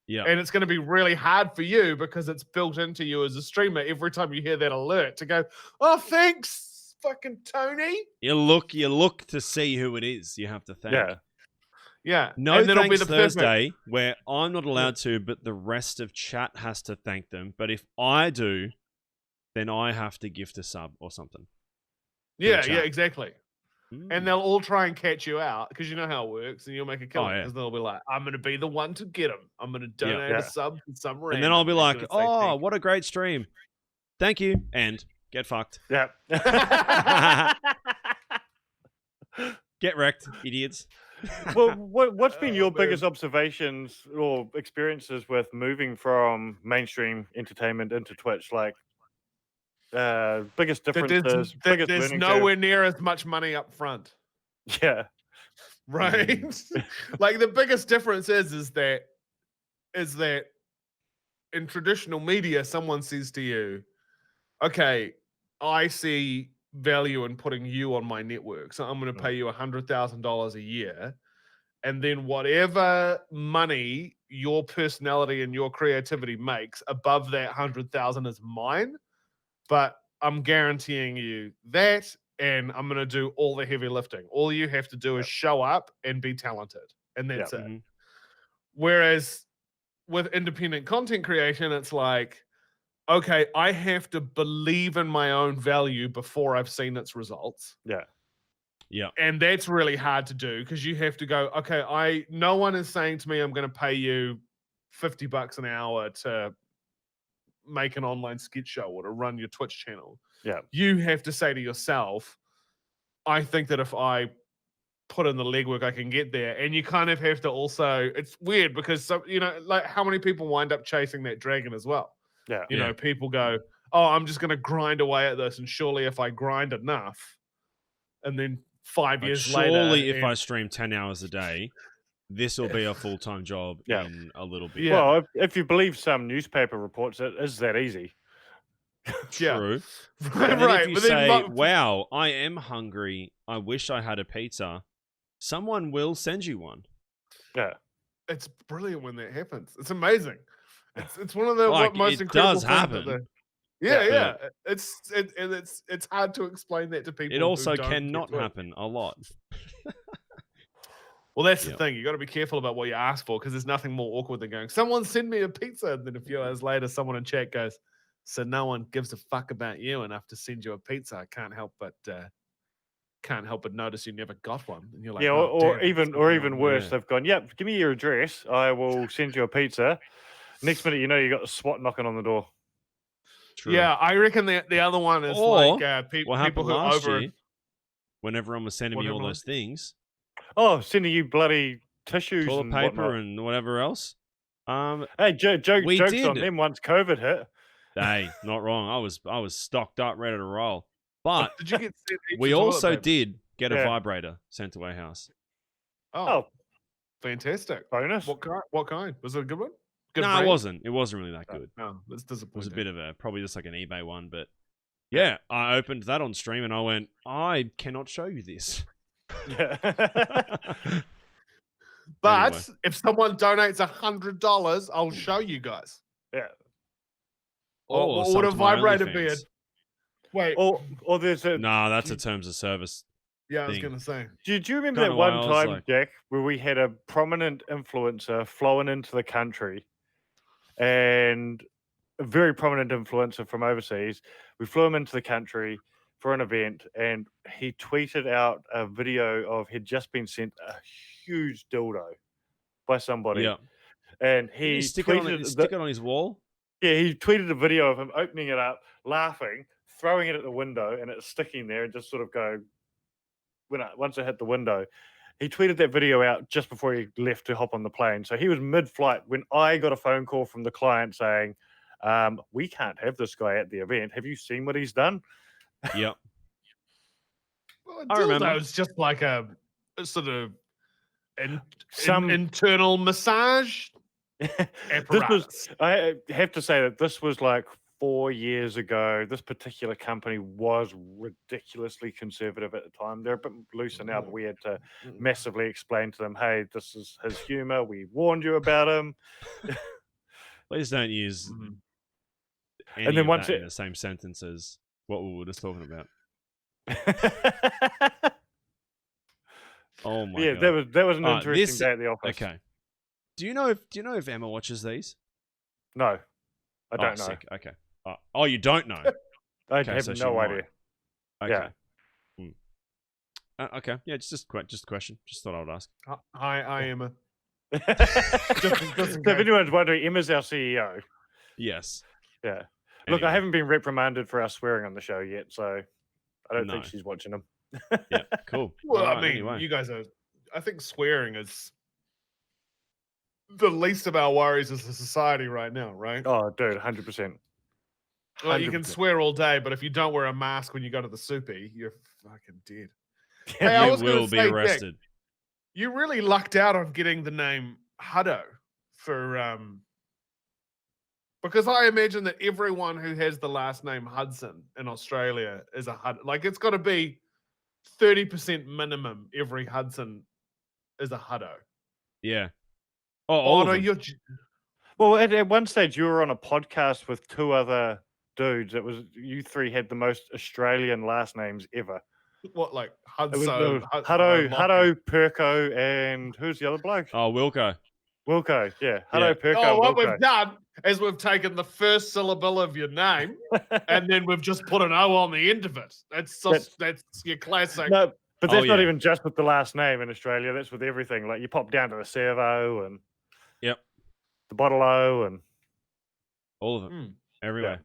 Yeah. And it's going to be really hard for you because it's built into you as a streamer every time you hear that alert to go, oh, thanks, fucking Tony. You look to see who it is you have to thank. Yeah. Yeah. No and thanks Thursday where I'm not allowed to, but the rest of chat has to thank them. But if I do, then I have to gift a sub or something. Yeah, chat. exactly. And they'll all try and catch you out because you know how it works, and you'll make a killing because they'll be like, "I'm going to be the one to get them. I'm going to donate a sub to some random." And then I'll be like, "Oh, what a great stream! Thank you," and get fucked. Yeah. Get wrecked, idiots. Well, what's been your biggest observations or experiences with moving from mainstream entertainment into Twitch? Like, biggest differences, biggest there's learning nowhere near as much money up front. Yeah. Right? Like the biggest difference is that in traditional media, someone says to you, okay, I see value in putting you on my network. So I'm going to pay you $100,000 a year. And then whatever money your personality and your creativity makes above that 100,000 is mine. But I'm guaranteeing you that, and I'm going to do all the heavy lifting. All you have to do is show up and be talented, and that's it. Whereas with independent content creation, it's like, okay, I have to believe in my own value before I've seen its results. Yeah. Yeah. And that's really hard to do because you have to go, okay, no one is saying to me I'm going to pay you $50 an hour to make an online sketch show or to run your Twitch channel. Yeah. You have to say to yourself, I think that if I put in the legwork, I can get there. And you kind of have to also, it's weird because, like how many people wind up chasing that dragon as well? Yeah. You know, people go, oh, I'm just going to grind away at this. And surely if I grind enough, and then 5 years later. Surely if I stream 10 hours a day, this will be a full-time job in a little bit. Yeah. Well, if you believe some newspaper reports, it is that easy. True. Right. And if you But say, then, wow, I am hungry, I wish I had a pizza, someone will send you one. Yeah. it's brilliant when that happens. It's amazing. It's one of the Like, most it incredible does things happen. Yeah. It's hard to explain that to people. It also who don't cannot get to it. happen a lot. Well, that's the thing. You got to be careful about what you ask for because there's nothing more awkward than going, someone send me a pizza. And then a few hours later, someone in chat goes, so no one gives a fuck about you enough to send you a pizza. I can't help but notice you never got one. And you're like, or even worse, they've gone, yep, give me your address. I will send you a pizza. Next minute, you got the SWAT knocking on the door. True. Yeah, I reckon the other one is Or like what people happened who last over. year, when everyone was sending me all those things, Oh, sending you bloody tissues toilet and paper whatnot. and whatever else. Hey, jokes did. on them once COVID hit. Hey, not wrong. I was stocked up, ready to roll. But Did you get sent we toilet also paper? did get a Yeah. vibrator sent to our house. Oh, fantastic! Bonus. What kind? Was it a good one? Good No, brand? it wasn't. It wasn't really that good. No, that's It was disappointing. a bit of probably just like an eBay one, but yeah, I opened that on stream and I went, I cannot show you this. Yeah. But Anyway. if someone donates $100, I'll show you guys. Yeah. Or what sub would a to my vibrator be? OnlyFans. Wait, Or there's a No, that's a terms of service. Yeah, I was thing. gonna say. Do you remember Kinda that why one I was time, like- Jack, where we had a prominent influencer flown into the country, and a very prominent influencer from overseas? We flew him into the country for an event, and he tweeted out a video of he'd just been sent a huge dildo by somebody, Yeah. and Didn't he he stick it on tweeted stick it on his wall? yeah, he tweeted a video of him opening it up, laughing, throwing it at the window, and it's sticking there, and just sort of go once it hit the window. He tweeted that video out just before he left to hop on the plane. So he was mid-flight when I got a phone call from the client saying, "We can't have this guy at the event. Have you seen what he's done?" Yep. Well, a I remember. dildo is just like a sort of Some internal massage this apparatus. was. I have to say that this was like 4 years ago. This particular company was ridiculously conservative at the time. They're a bit looser now, but we had to massively explain to them, "Hey, this is his humor. We warned you about him." Please don't use Mhm. any And then of once that in it- the same sentence as what we were just talking about. Oh my Yeah, god. that was an Ah, interesting this- day at the office. Okay. Do you know if Emma watches these? No, I don't know. Sick. Okay. Oh, you don't know. I Okay, have so she no might. idea. Okay. Okay. Yeah, just a question. Just thought I would ask. Hi, Emma. So if anyone's wondering, Emma's our CEO. Yes. Yeah. Look, I Anyway. haven't been reprimanded for us swearing on the show yet, so I don't think No. she's watching them. Yeah. Cool. Well, All I right, mean, anyway. you guys are. I think swearing is the least of our worries as a society right now, right? Oh, dude, 100%. Well, you can 100%. swear all day, but if you don't wear a mask when you go to the soupy, you're fucking dead. Yeah, Hey, I You was gonna will be say, Dick, arrested. you really lucked out on getting the name Hutto for because I imagine that everyone who has the last name Hudson in Australia is a Hutto. Like it's got to be 30% minimum. Every Hudson is a Hutto. Yeah. Oh, all of no, them. you're. Well, at one stage, you were on a podcast with two other dudes. It was you three had the most Australian last names ever. What, like It was Hudso? Hutto, Perko, and who's the other bloke? Oh, Wilco. Wilco. Yeah, Yeah. Hutto, Perko, Oh, what Wilco. we've done is we've taken the first syllable of your name and then we've just put an O on the end of it. That's your classic. No, but Oh, that's not yeah. even just with the last name in Australia. That's with everything. Like you pop down to the servo and Yep. the bottle O and All of them. Mm, Everywhere.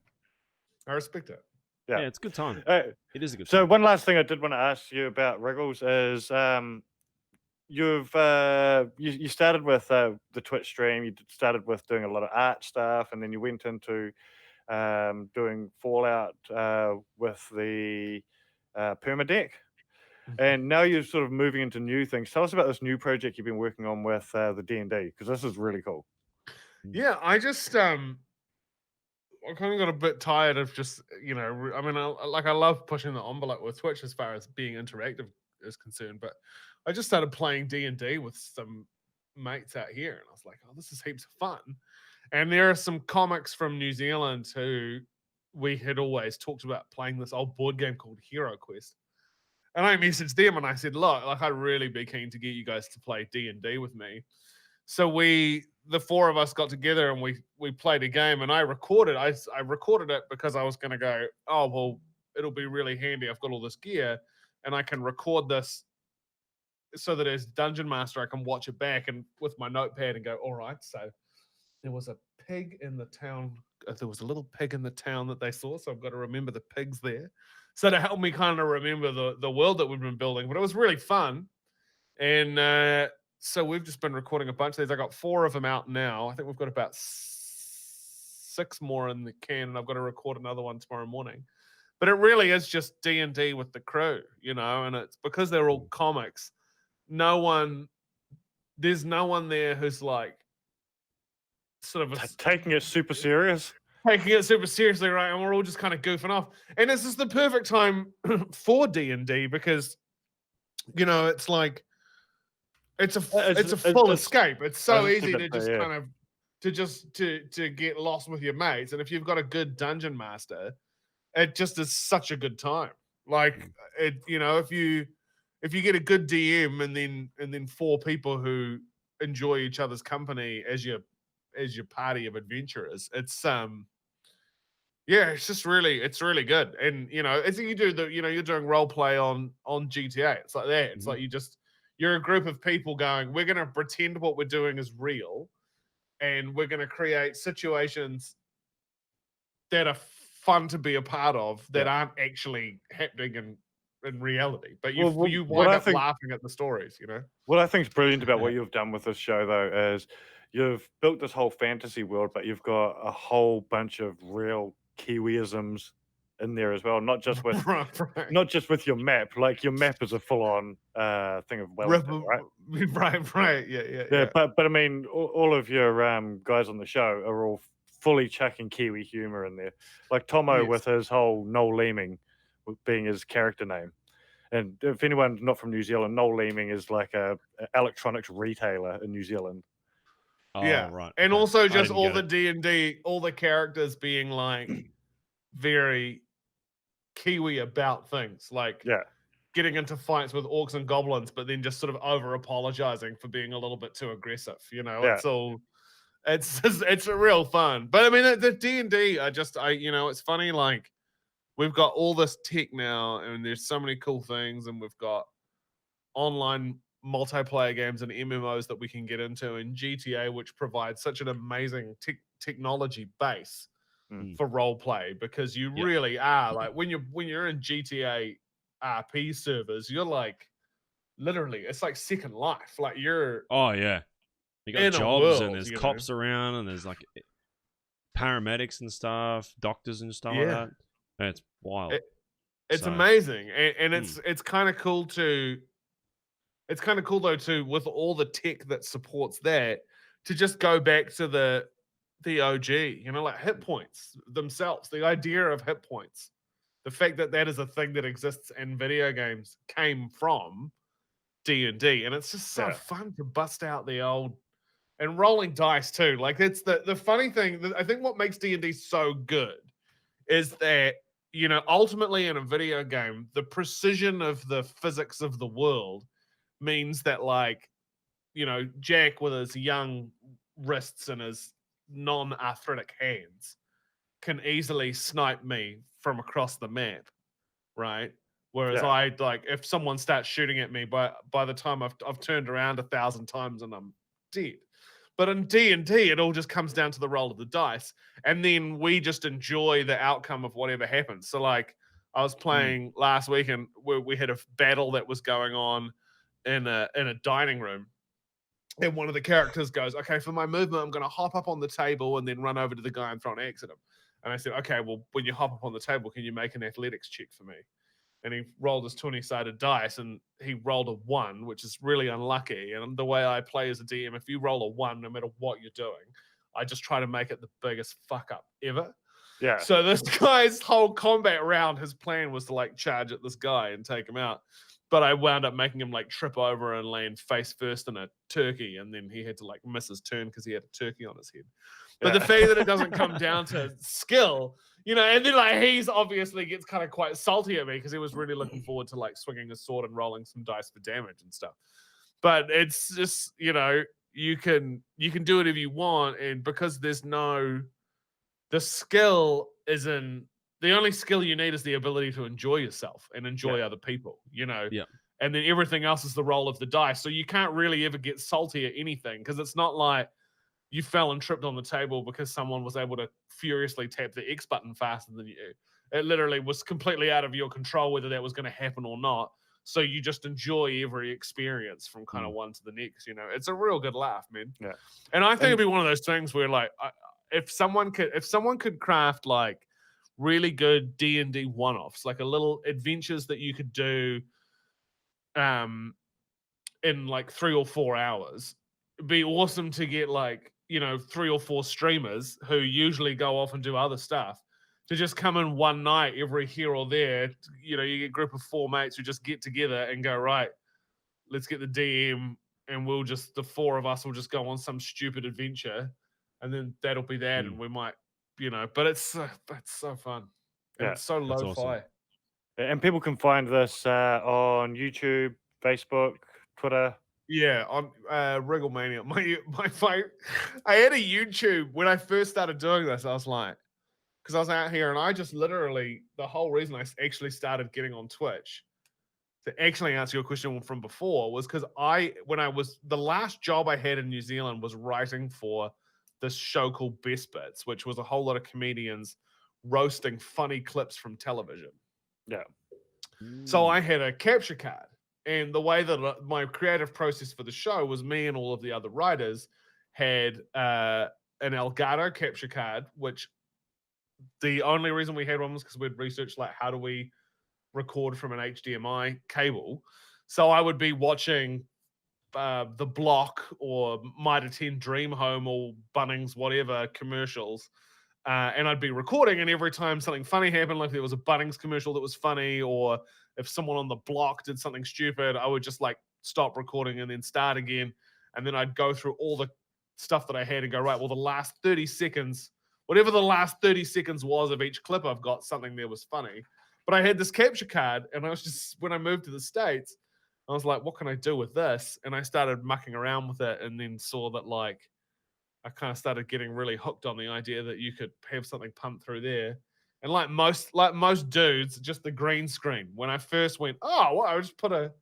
I respect it. Yeah. It's a good time. Uh, It is a good so time. one last thing I did want to ask you about Wriggles is you've you started with the Twitch stream. You started with doing a lot of art stuff, and then you went into doing Fallout with the permadeck. And now you're sort of moving into new things. Tell us about this new project you've been working on with the D&D, because this is really cool. Yeah, I just I kind of got a bit tired of just I mean, I love pushing the envelope with Twitch as far as being interactive is concerned, but I just started playing D&D with some mates out here, and I was like, oh, this is heaps of fun. And there are some comics from New Zealand who we had always talked about playing this old board game called Hero Quest. And I messaged them and I said, look, like I'd really be keen to get you guys to play D&D with me. So the four of us got together and we played a game, and I recorded it because I was going to go, oh, well, it'll be really handy. I've got all this gear and I can record this so that as Dungeon Master, I can watch it back and with my notepad and go, all right, so there was a pig in the town. There was a little pig in the town that they saw. So I've got to remember the pigs there. So to help me kind of remember the world that we've been building, but it was really fun. And so we've just been recording a bunch of these. I got 4 of them out now. I think we've got about 6 more in the can, and I've got to record another one tomorrow morning. But it really is just D&D with the crew, and it's because they're all comics. There's no one there who's like sort of taking it super serious. Taking it super seriously, right? And we're all just kind of goofing off. And this is the perfect time for D&D because, it's like it's a full escape. It's so easy to just kind of to get lost with your mates. And if you've got a good dungeon master, it just is such a good time. Like it, if if you get a good DM and then 4 people who enjoy each other's company as your party of adventurers, it's yeah, it's really good. And I think you do you're doing role play on GTA. It's like that. It's like you're a group of people going, we're gonna pretend what we're doing is real, and we're gonna create situations that are fun to be a part of that aren't actually happening in reality. But you wind up laughing at the stories, What I think is brilliant about what you've done with this show, though, is you've built this whole fantasy world, but you've got a whole bunch of real Kiwiisms in there as well. Not just with not just with your map. Like your map is a full-on thing of Wellington, right? Right. Yeah. But I mean, all of your guys on the show are all fully chucking Kiwi humor in there. Like Tomo Yes. with his whole Noel Leeming being his character name. And if anyone's not from New Zealand, Noel Leeming is like a electronics retailer in New Zealand. Oh, Yeah. right. And okay. also I just didn't all get the it. D&D, all the characters being like very Kiwi about things, like Yeah. getting into fights with orcs and goblins, but then just sort of over apologizing for being a little bit too aggressive. Yeah. It's a real fun. But I mean, the D&D, it's funny. Like we've got all this tech now, and there's so many cool things, and we've got online multiplayer games and MMOs that we can get into, and GTA, which provides such an amazing technology base for role play, because you really are like when you're in GTA RP servers, you're like literally, it's like Second Life. Like you're Oh yeah, you got in a jobs and world, there's cops around and there's like paramedics and stuff, doctors and stuff like that. And it's wild. It's amazing, and it's kind of cool to. It's kind of cool though too, with all the tech that supports that, to just go back to the OG, like hit points themselves. The idea of hit points, the fact that that is a thing that exists in video games, came from D&D, and it's just so fun to bust out the old and rolling dice too. Like it's the funny thing. I think what makes D&D so good is that ultimately in a video game, the precision of the physics of the world means that like Jack with his young wrists and his non-arthritic hands can easily snipe me from across the map, right? Whereas I like if someone starts shooting at me, by the time I've turned around 1,000 times and I'm dead. But in D&D, it all just comes down to the roll of the dice, and then we just enjoy the outcome of whatever happens. So like I was playing last week, and we had a battle that was going on in a dining room, and one of the characters goes, okay, for my movement, I'm going to hop up on the table and then run over to the guy and throw an axe at him. And I said, okay, well, when you hop up on the table, can you make an athletics check for me? And he rolled his 20-sided dice, and he rolled a 1, which is really unlucky. And the way I play as a DM, if you roll a 1, no matter what you're doing, I just try to make it the biggest fuck up ever. Yeah. So this guy's whole combat round, his plan was to like charge at this guy and take him out. But I wound up making him like trip over and land face first in a turkey, and then he had to like miss his turn because he had a turkey on his head. But the fact that it doesn't come down to skill, and then like he's obviously gets kind of quite salty at me because he was really looking forward to like swinging his sword and rolling some dice for damage and stuff. But it's just you can do whatever you want, and because there's no, the skill isn't. The only skill you need is the ability to enjoy yourself and enjoy other people, Yeah. And then everything else is the roll of the dice. So you can't really ever get salty at anything, because it's not like you fell and tripped on the table because someone was able to furiously tap the X button faster than you. It literally was completely out of your control whether that was going to happen or not. So you just enjoy every experience from kind of one to the next. It's a real good laugh, man. Yeah. And I think it'd be one of those things where like if someone could craft like really good D&D one-offs, like a little adventures that you could do in like 3 or 4 hours, it'd be awesome to get like 3 or 4 streamers who usually go off and do other stuff to just come in one night every here or there. You get a group of 4 mates who just get together and go, right, let's get the DM, and the 4 of us will just go on some stupid adventure, and then that'll be that. And we might, but it's so fun. And it's so lo-fi. Awesome. And people can find this on YouTube, Facebook, Twitter. Yeah, on Wrigglemania. I had a YouTube when I first started doing this. I was like, because I was out here and I just literally, the whole reason I actually started getting on Twitch to actually answer your question from before was because the last job I had in New Zealand was writing for this show called Best Bits, which was a whole lot of comedians roasting funny clips from television. Yeah. So I had a capture card. And the way that my creative process for the show was me and all of the other writers had an Elgato capture card, which the only reason we had one was because we'd researched like how do we record from an HDMI cable. So I would be watching The Block or Might Attend Dream Home or Bunnings, whatever commercials. And I'd be recording, and every time something funny happened, like there was a Bunnings commercial that was funny, or if someone on The Block did something stupid, I would just like stop recording and then start again. And then I'd go through all the stuff that I had and go, right, well, the last 30 seconds, whatever the last 30 seconds was of each clip I've got, something there was funny. But I had this capture card, and I was just, when I moved to the States, I was like, what can I do with this? And I started mucking around with it, and then saw that like, I kind of started getting really hooked on the idea that you could have something pumped through there. And like most dudes, just the green screen. When I first went, oh, well, I just put a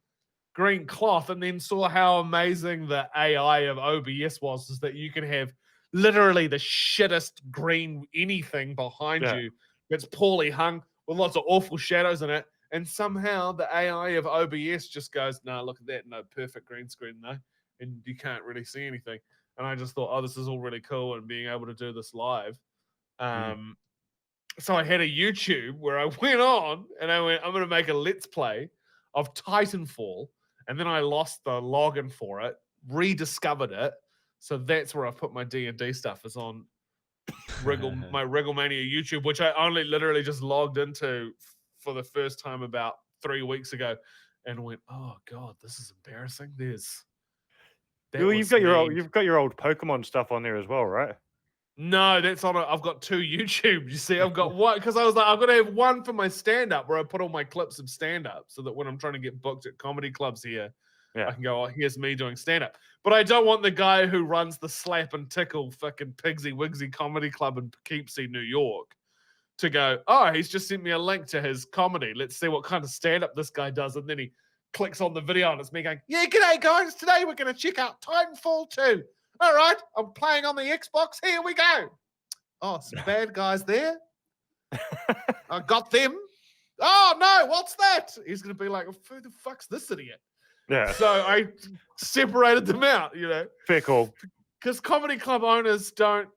green cloth, and then saw how amazing the AI of OBS was, is that you can have literally the shittest green anything behind you that's poorly hung with lots of awful shadows in it. And somehow the AI of OBS just goes, no, look at that. No, perfect green screen, no. And you can't really see anything. And I just thought, oh, this is all really cool, and being able to do this live. So I had a YouTube where I went on and I went, I'm going to make a Let's Play of Titanfall. And then I lost the login for it, rediscovered it. So that's where I put my D&D stuff, is on my Wrigglemania YouTube, which I only literally just logged into for the first time about 3 weeks ago, and went, oh God, this is embarrassing. Well, you've got your old Pokemon stuff on there as well, right? No, that's on. I've got 2 YouTube. You see, I've got one because I was like, I've got to have one for my stand-up where I put all my clips of stand-up, so that when I'm trying to get booked at comedy clubs here, I can go, oh, here's me doing stand-up. But I don't want the guy who runs the Slap and Tickle fucking Pigsy Wigsy Comedy Club in Poughkeepsie, New York, to go, oh, he's just sent me a link to his comedy. Let's see what kind of stand-up this guy does. And then he clicks on the video, and it's me going, yeah, g'day, guys. Today we're going to check out Titanfall 2. All right, I'm playing on the Xbox. Here we go. Oh, some bad guys there. I got them. Oh, no, what's that? He's going to be like, who the fuck's this idiot? Yeah. So I separated them out, you know. Fair call. Because comedy club owners don't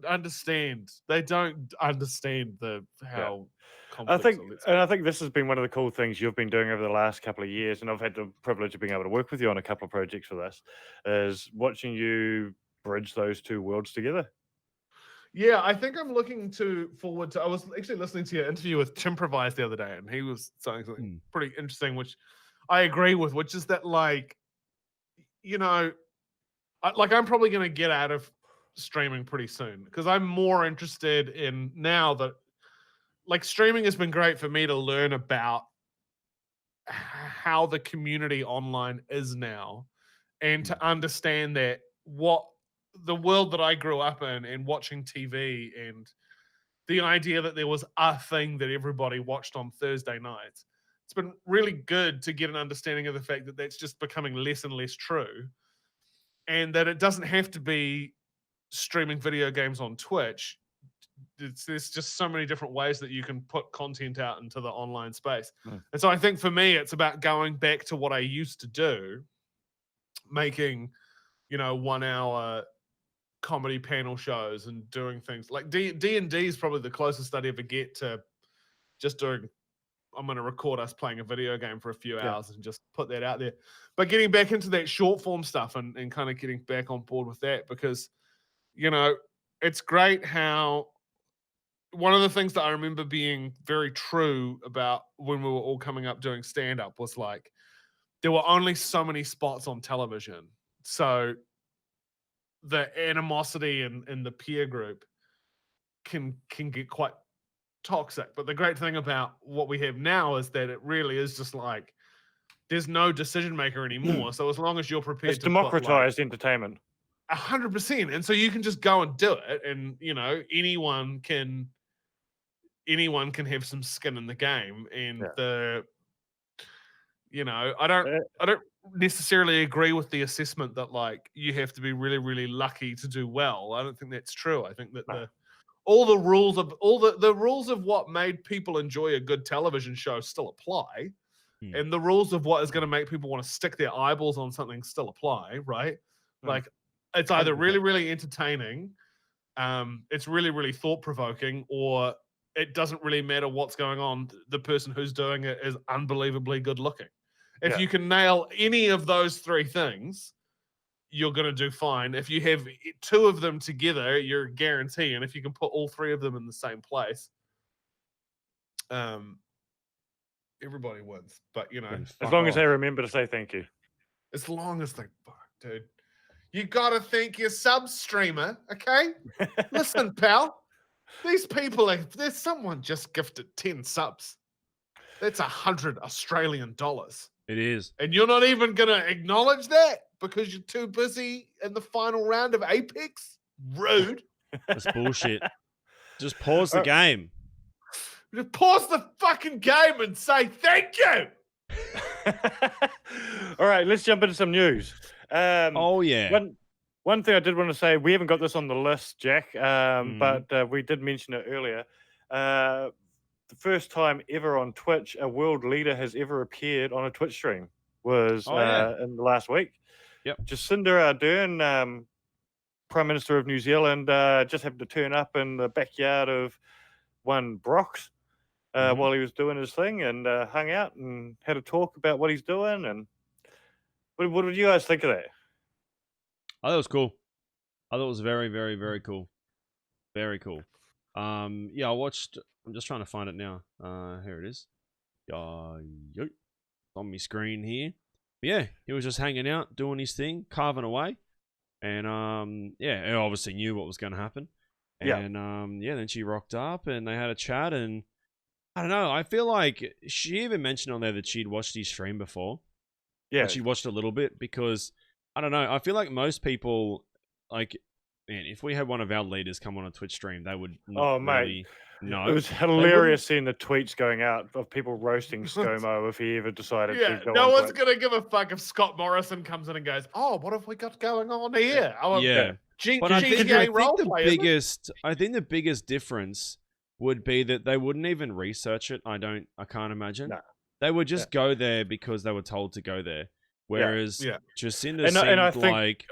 understand. They don't understand how complex I think this has been one of the cool things you've been doing over the last couple of years, and I've had the privilege of being able to work with you on a couple of projects for this, is watching you bridge those two worlds together. Yeah, I think I'm looking forward to. I was actually listening to your interview with Timprovise the other day, and he was saying something pretty interesting, which I agree with, which is that, like, you know, I'm probably going to get out of streaming pretty soon, because I'm more interested in, now that, like, streaming has been great for me to learn about how the community online is now, and to understand that what the world that I grew up in, and watching TV, and the idea that there was a thing that everybody watched on Thursday nights. It's been really good to get an understanding of the fact that that's just becoming less and less true, and that it doesn't have to be streaming video games on Twitch. There's just so many different ways that you can put content out into the online space. And so I think for me, it's about going back to what I used to do, making, 1 hour comedy panel shows and doing things like D&D is probably the closest I'd ever get to just doing, I'm going to record us playing a video game for a few hours and just put that out there. But getting back into that short form stuff and kind of getting back on board with that, because, it's great how one of the things that I remember being very true about when we were all coming up doing stand-up was, like, there were only so many spots on television. So the animosity in the peer group can get quite toxic. But the great thing about what we have now is that it really is just like there's no decision maker anymore. So as long as you're prepared It's to put, like, democratized entertainment. 100%, and so you can just go and do it, and anyone can have some skin in the game, and I don't necessarily agree with the assessment that like you have to be really, really lucky to do well. I don't think that's true. I think that all the rules of the rules of what made people enjoy a good television show still apply, and the rules of what is going to make people want to stick their eyeballs on something still apply, right? Like it's either really, really entertaining, it's really, really thought provoking, or it doesn't really matter what's going on. The person who's doing it is unbelievably good looking. If you can nail any of those three things, you're going to do fine. If you have two of them together, you're a guarantee. And if you can put all three of them in the same place, everybody wins. But, as long as they remember to say thank you. As long as they, dude, you got to thank your sub streamer, okay? Listen, pal, these people, there's someone just gifted 10 subs. That's 100 Australian dollars. It is. And you're not even going to acknowledge that because you're too busy in the final round of Apex? Rude. That's bullshit. Just pause the game. Just pause the fucking game and say thank you. All right, let's jump into some news. Oh, yeah. One thing I did want to say, we haven't got this on the list, Jack, but we did mention it earlier. The first time ever on Twitch a world leader has ever appeared on a Twitch stream was in the last week. Yep. Jacinda Ardern, Prime Minister of New Zealand, just happened to turn up in the backyard of one Brock's while he was doing his thing, and hung out and had a talk about what he's doing. And what did you guys think of that? I thought it was cool. I thought it was very, very, very cool. Very cool. Yeah, I watched. I'm just trying to find it now. Here it is. It's on my screen here. But yeah, he was just hanging out, doing his thing, carving away, and yeah, he obviously knew what was going to happen. And then she rocked up, and they had a chat, and I don't know. I feel like she even mentioned on there that she'd watched his stream before. Yeah, she watched a little bit because I don't know. I feel like most people, like, man, if we had one of our leaders come on a Twitch stream, they would not really know. It was hilarious seeing the tweets going out of people roasting ScoMo if he ever decided to go no on one's Twitch. going to give a fuck if Scott Morrison comes in and goes, oh, what have we got going on here? But I think the biggest difference would be that they wouldn't even research it. I can't imagine. No. They would just go there because they were told to go there. Whereas Jacinda seemed like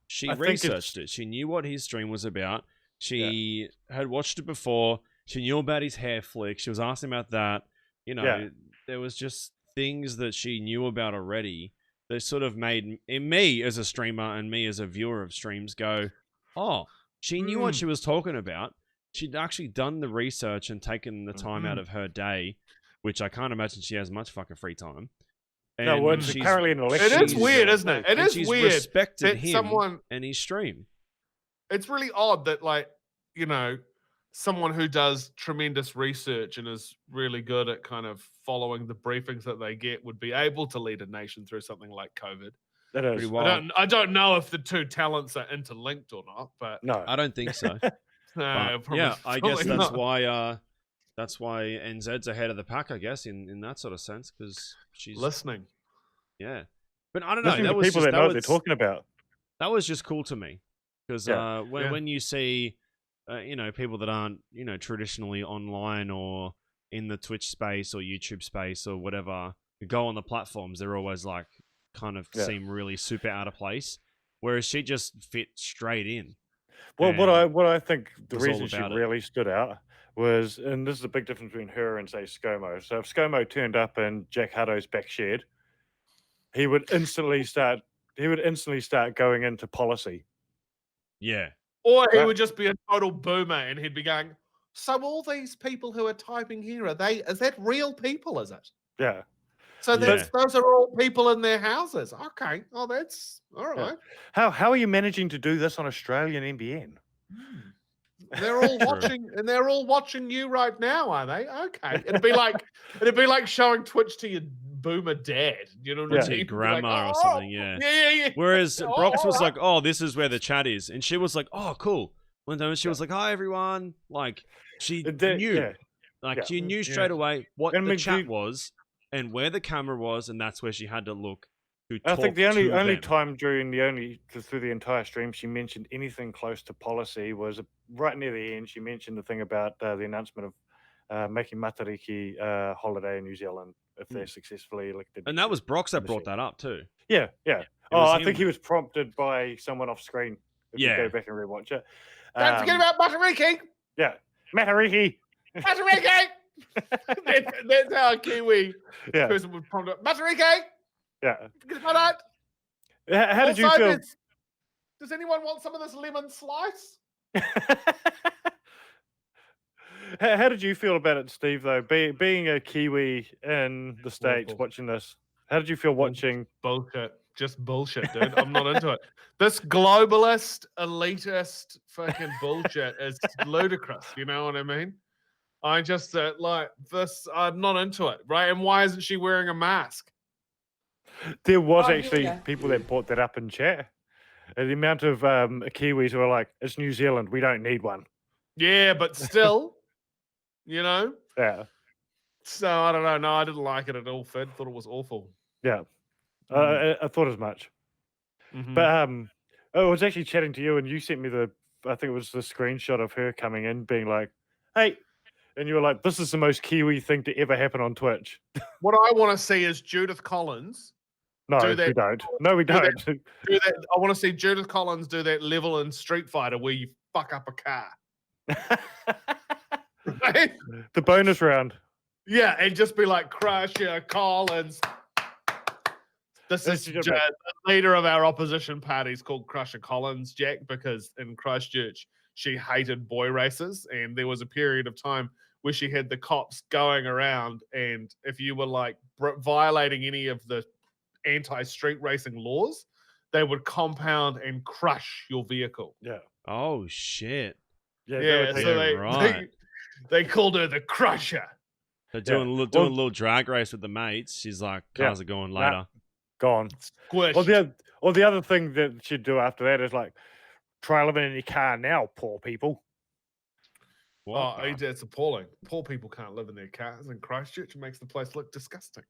she researched it. She knew what his stream was about. She had watched it before. She knew about his hair flick. She was asking about that. There was just things that she knew about already that sort of made me as a streamer and me as a viewer of streams go, oh, she knew what she was talking about. She'd actually done the research and taken the time out of her day, which I can't imagine she has much fucking free time. And no, well, it's apparently an election. It is weird, isn't it? It is weird. Respected him and his stream. It's really odd that, like, someone who does tremendous research and is really good at kind of following the briefings that they get would be able to lead a nation through something like COVID. That is. I don't know if the two talents are interlinked or not, but no, I don't think so. I guess that's why. That's why NZ's ahead of the pack, I guess, in that sort of sense, because she's listening. Yeah, but I don't know. That was people that know what they're talking about. That was just cool to me because when you see, people that aren't traditionally online or in the Twitch space or YouTube space or whatever, go on the platforms, they're always like kind of seem really super out of place, whereas she just fit straight in. Well, what I think the reason she really stood out was, and this is a big difference between her and say ScoMo. So if ScoMo turned up in Jack Hutto's back shed, he would instantly start going into policy. Yeah. Or he would just be a total boomer and he'd be going, so all these people who are typing here, is that real people, is it? Yeah. So those are all people in their houses. Okay. Oh, that's all right. Yeah. How are you managing to do this on Australian NBN? They're all watching, and they're all watching you right now, are they? Okay. It'd be like showing Twitch to your boomer dad. You know what Yeah. I mean? Grandma or something, yeah. Yeah. Whereas Oh, Brox was alright. like, "Oh, this is where the chat is," and she was like, "Oh, cool." One time she was like, "Hi, everyone." Like she knew, yeah. she knew Yeah. straight away what And the I mean, chat was and where the camera was, and that's where she had to look to I talk think the to only them. time through the entire stream she mentioned anything close to policy was right near the end. She mentioned the thing about the announcement of making Matariki holiday in New Zealand if they're successfully elected. And that was Brox that this brought year. that up too. Yeah. It Oh, was I think him. he was prompted by someone off screen. If you Yeah. go back and rewatch it. Don't forget about Matariki. Yeah, Matariki. Matariki. that's how a Kiwi Yeah, person would prompt up. Matariki. yeah. Forget about that. How did you Also, feel? does anyone want some of this lemon slice? How did you feel about it, Steve? Though, being a Kiwi in the States, Awful. watching this, how did you feel watching? Bullshit. Just bullshit, dude. I'm not into it. This globalist, elitist fucking bullshit is ludicrous. You know what I mean? I just like this. I'm not into it, right? And why isn't she wearing a mask? There was Oh, here we actually go. people that brought that up in chat. And the amount of Kiwis who are like, "It's New Zealand, we don't need one." Yeah, but still, you know. Yeah, So I don't know. No, I didn't like it at all. Fed thought it was awful. yeah. I thought as much. Mhm. But I was actually chatting to you, and you sent me I think it was the screenshot of her coming in, being like, "Hey," and you were like, "This is the most Kiwi thing to ever happen on Twitch." What I want to see is Judith Collins No, do we that. don't. No, we do that- don't. Do that. I want to see Judith Collins do that level in Street Fighter where you fuck up a car. Right? The bonus round. Yeah, and just be like Crusher Collins. This That's is just the like- leader of our opposition party is called Crusher Collins, Jack, because in Christchurch she hated boy races, and there was a period of time where she had the cops going around, and if you were like violating any of the anti-street racing laws, they would compound and crush your vehicle. Yeah. Oh shit. Yeah. Yeah, they so would take- right. they called her the Crusher. They're doing Yeah. doing a little drag race with the mates. She's like, "Cars are going later." gone. Squish. Or the other thing that she'd do after that is like, try living in your car now, poor people. What Oh, it's appalling. Poor people can't live in their cars in Christchurch. It makes the place look disgusting.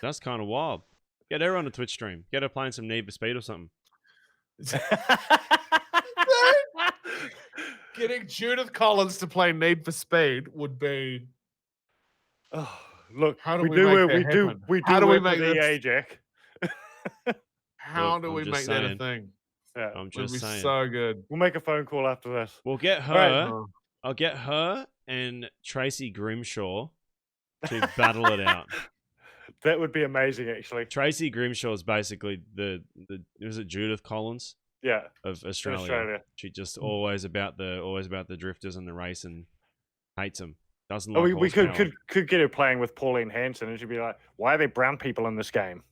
That's kind of wild. Get her on a Twitch stream. Get her playing some Need for Speed or something. Getting Judith Collins to play Need for Speed would be. Oh, look, How do we we do make where that we do happen? we do How do we work with make this- EA, Jack. How Look, do I'm we just make that a saying. thing? Yeah. I'm It would just be saying. so good. We'll make a phone call after this. We'll get her. Right. I'll get her and Tracy Grimshaw to battle it out. That would be amazing, actually. Tracy Grimshaw is basically the is it Judith Collins Yeah, of in Australia. Australia. She just always about the drifters and the race and hates them. Doesn't Oh, like we horsepower. could get her playing with Pauline Hanson, and she'd be like, "Why are there brown people in this game?"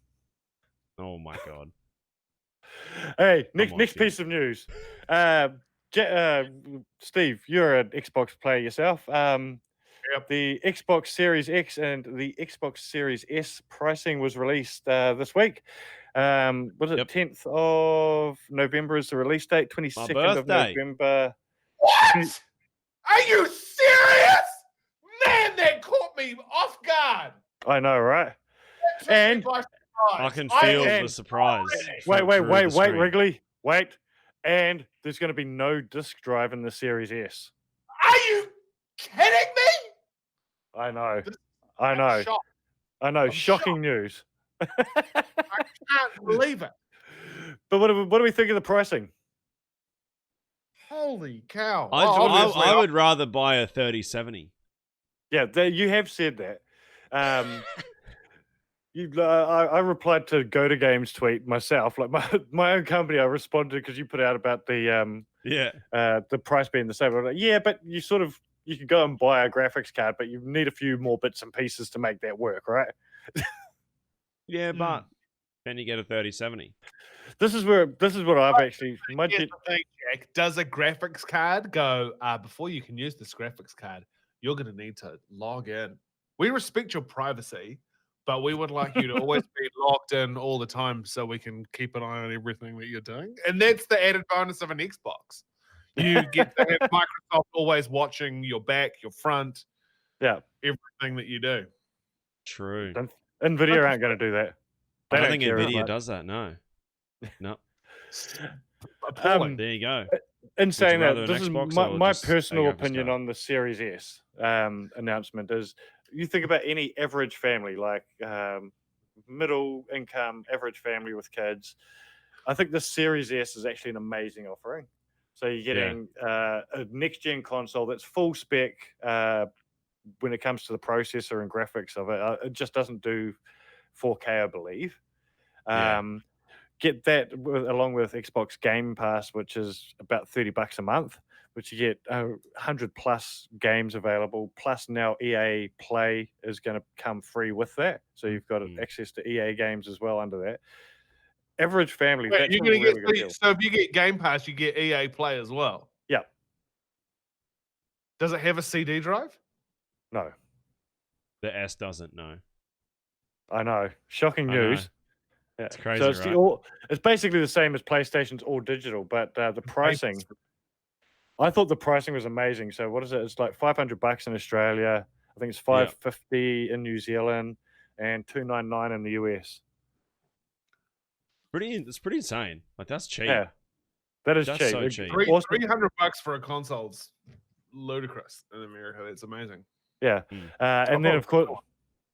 Oh my god. Hey, Come on, next kid. piece of news. Steve, you're an Xbox player yourself. Yep. The Xbox Series X and the Xbox Series S pricing was released this week. Was it Yep. 10th of November is the release date? 22nd of birthday. November. What? Are you serious? Man, that caught me off guard. I know, right? That took me And- by surprise. I can feel the am surprise. Wait, through the screen. Wrigley. Wait. And there's going to be no disc drive in the Series S. Are you kidding me? I know. This- I I'm know. shocked. I know. I'm Shocking news. I can't believe it. But what do we think of the pricing? Holy cow. I would rather buy a 3070. Yeah, you have said that. I replied to GoToGame's tweet myself, like my own company. I responded because you put out about the price being the same. I'm like, yeah, but you could go and buy a graphics card, but you need a few more bits and pieces to make that work, right? Yeah, but then you get a 3070. This is what I've actually. Here's the thing, Jack. Does a graphics card go, before you can use this graphics card, you're going to need to log in. We respect your privacy, but we would like you to always be logged in all the time so we can keep an eye on everything that you're doing. And that's the added bonus of an Xbox. You get to have Microsoft always watching your back, your front, Yeah. everything that you do. True. NVIDIA aren't going to do that. I They don't think care as Nvidia much. does that. No. Appalling. There you go. In saying rather that, an this is Xbox or my just a personal graphics opinion card? on the Series S announcement is you think about any average family, like middle income average family with kids. I think the Series S is actually an amazing offering. So you're getting a next gen console that's full spec when it comes to the processor and graphics of it. It just doesn't do 4K, I believe. Get that along with Xbox Game Pass, which is about $30 a month, which you get 100 plus games available. Plus now EA Play is going to come free with that, so you've got access to EA games as well under that. Average family, Wait, that's you're a gonna really get good deal. so if you get Game Pass, you get EA Play as well. Yeah. Does it have a CD drive? No, The S doesn't. No. I know. Shocking I know. news. Yeah. It's crazy, So it's right? it's basically the same as PlayStation's all digital, but the pricing. I thought the pricing was amazing. So what is it? It's like $500 in Australia. I think it's $550 in New Zealand and $299 in the US. It's pretty insane. Like that's cheap. Yeah, that is That's cheap. so cheap. $300 for a console's ludicrous in America. That's amazing. Yeah, and then of course,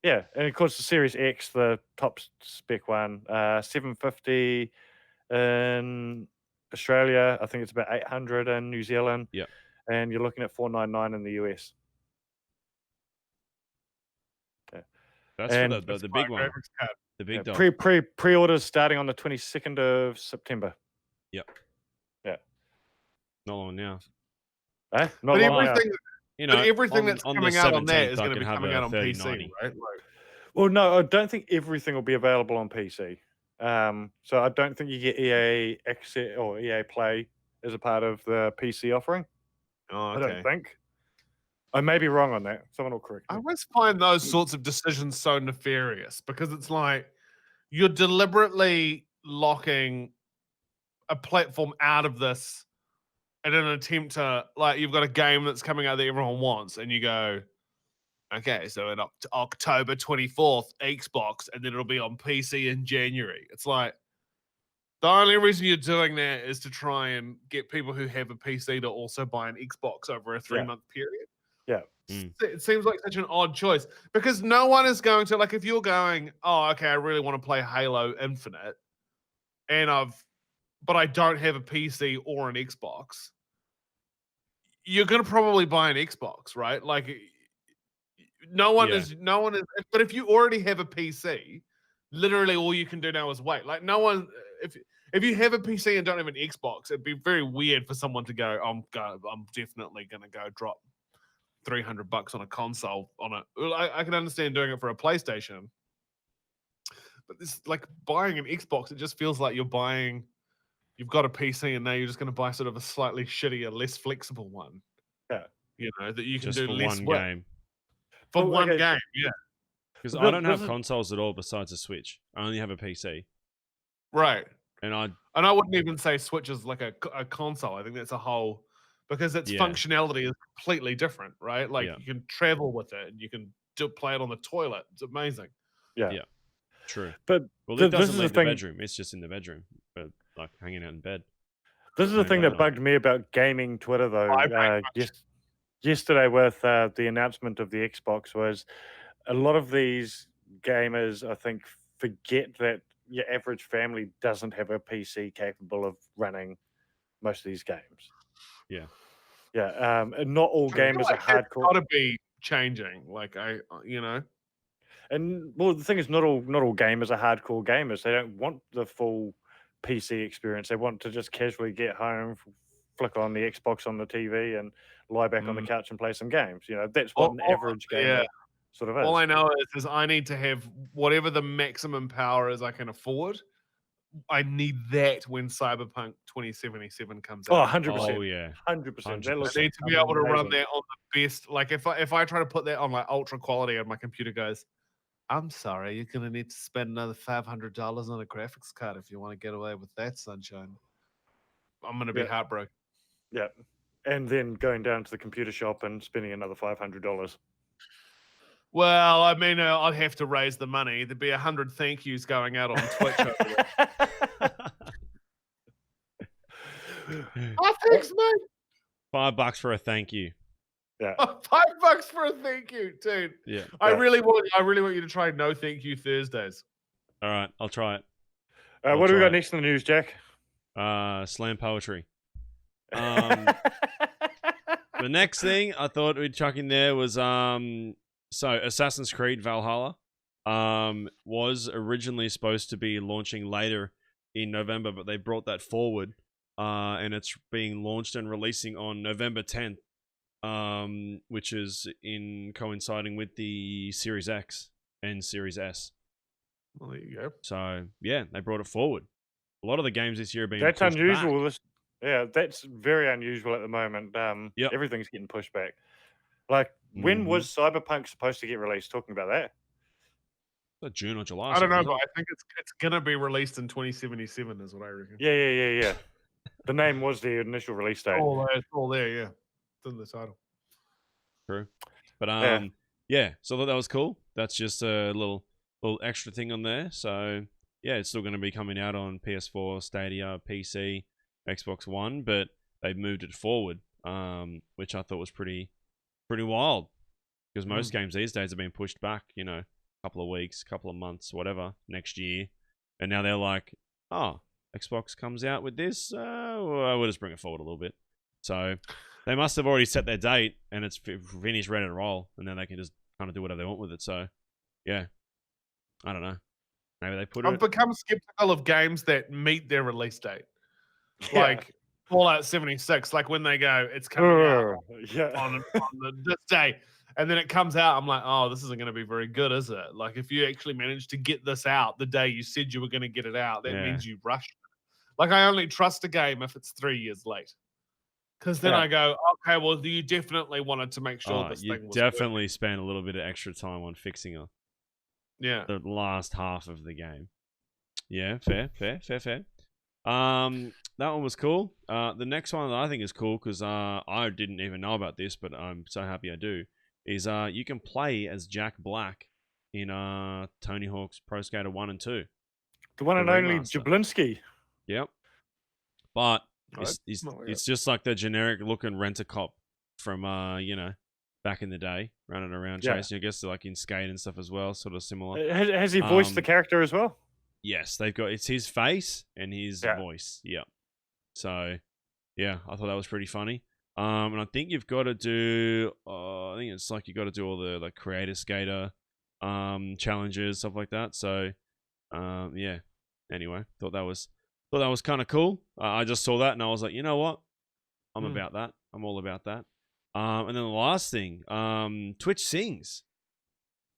the Series X, the top spec one, $750 in Australia. I think it's about $800 in New Zealand. Yep. And you're looking at $499 in the US. Yeah. That's and for the big one. The big dog. Pre-orders starting on the 22nd of September. Yep. Yeah. Not long now. Not but long everything, now. You know, but everything that's on coming the out on that 17th, is I going to can be have coming a out on PC, 3090. right? Well, no, I don't think everything will be available on PC. So I don't think you get EA Access or EA Play as a part of the PC offering. Oh, I okay. don't think. I may be wrong on that. Someone will correct me. I always find those sorts of decisions so nefarious because it's like you're deliberately locking a platform out of this in an attempt to, like, you've got a game that's coming out that everyone wants, and you go, okay, so in October 24th, Xbox, and then it'll be on PC in January. It's like the only reason you're doing that is to try and get people who have a PC to also buy an Xbox over a 3-month period. Yeah. It seems like such an odd choice because no one is going to, like, if you're going, oh, okay, I really want to play Halo Infinite, but I don't have a PC or an Xbox, you're going to probably buy an Xbox, right? Like, no one is, but if you already have a PC, literally all you can do now is wait. Like, no one, if you have a PC and don't have an Xbox, it'd be very weird for someone to go, I'm definitely going to go drop $300 on a console on it. I can understand doing it for a PlayStation, but this, like, buying an Xbox, it just feels like you've got a PC and now you're just going to buy sort of a slightly shittier, less flexible one. Yeah. You know, that you can Just do for less one with. game. For one game, yeah. Because I don't have consoles at all besides a Switch. I only have a PC. Right. And I wouldn't even say Switch is like a console. I think that's a whole, because its functionality is completely different, right? Like, you can travel with it and you can play it on the toilet. It's amazing. Yeah. True. But it doesn't leave the bedroom. It's just in the bedroom, but like hanging out in bed. This is the thing that bugged me about gaming Twitter, though. Yesterday with the announcement of the Xbox was a lot of these gamers, I think, forget that your average family doesn't have a PC capable of running most of these games. Yeah. Yeah. And not all gamers are hardcore. Got to be changing. Like, And well, the thing is, not all gamers are hardcore gamers. They don't want the full PC experience. They want to just casually get home, flick on the Xbox on the TV, and lie back on the couch and play some games. You know, that's what an average gamer sort of is. All I know is I need to have whatever the maximum power is I can afford. I need that when Cyberpunk 2077 comes out. Oh, 100%. Oh, yeah. 100%. I need to be able to run that on the best. Like, if I try to put that on like ultra quality and my computer goes, I'm sorry, you're gonna need to spend another $500 on a graphics card if you want to get away with that, sunshine. I'm gonna be Yeah. heartbroken. Yeah. And then going down to the computer shop and spending another $500. Well, I mean, I'd have to raise the money. There'd be 100 thank yous going out on Twitch over that. Oh, thanks, mate. $5 for a thank you. Yeah. $5 for a thank you, dude. Yeah. I really want you to try no thank you Thursdays. All right, I'll try it. What do we try got it. next in the news, Jack? Slam poetry. The next thing I thought we'd chuck in there was so Assassin's Creed Valhalla was originally supposed to be launching later in November, but they brought that forward, and it's being launched and releasing on November 10th, which is in coinciding with the Series X and Series S. Well, there you go. So yeah, they brought it forward. A lot of the games this year are being That's pushed unusual. back. Yeah, that's very unusual at the moment. Yep. Everything's getting pushed back. Like, when was Cyberpunk supposed to get released? Talking about that. June or July. I don't know, wasn't but it? I think it's gonna be released in 2077, is what I reckon. Yeah. The name was the initial release date. It's all there, yeah. It's in the title. True. But yeah, so I thought that was cool. That's just a little extra thing on there. So yeah, it's still going to be coming out on PS4, Stadia, PC, Xbox One, but they've moved it forward, which I thought was pretty wild, because most games these days have been pushed back, you know, a couple of weeks, couple of months, whatever, next year, and now they're like, oh, Xbox comes out with this, we'll just bring it forward a little bit. So they must have already set their date, and it's finished, ready to roll, and then they can just kind of do whatever they want with it. So yeah, I don't know. Maybe they put I've become skeptical of games that meet their release date. Yeah. Like Fallout 76, like when they go, it's coming out on this day, and then it comes out, I'm like, oh, this isn't going to be very good, is it? Like, if you actually managed to get this out the day you said you were going to get it out, that means you rushed it. Like, I only trust a game if it's 3 years late, because then I go, okay, well, you definitely wanted to make sure this thing was definitely spent a little bit of extra time on fixing it. Yeah. The last half of the game. Yeah, fair. That one was cool. The next one that I think is cool, because I didn't even know about this, but I'm so happy I do, is you can play as Jack Black in Tony Hawk's Pro Skater 1 and 2. The one and only Jablinski. Yep. But it's just like the generic looking Rent-A-Cop from you know, back in the day, running around chasing. I guess like in Skate and stuff as well, sort of similar. Has he voiced the character as well? Yes, it's his face and his voice. Yeah. So yeah, I thought that was pretty funny. And I think you've got to do I think it's like you got to do all the like creator skater challenges, stuff like that. So yeah. Anyway, thought that was kind of cool. I just saw that and I was like, you know what? I'm about that. I'm all about that. And then the last thing, Twitch Sings.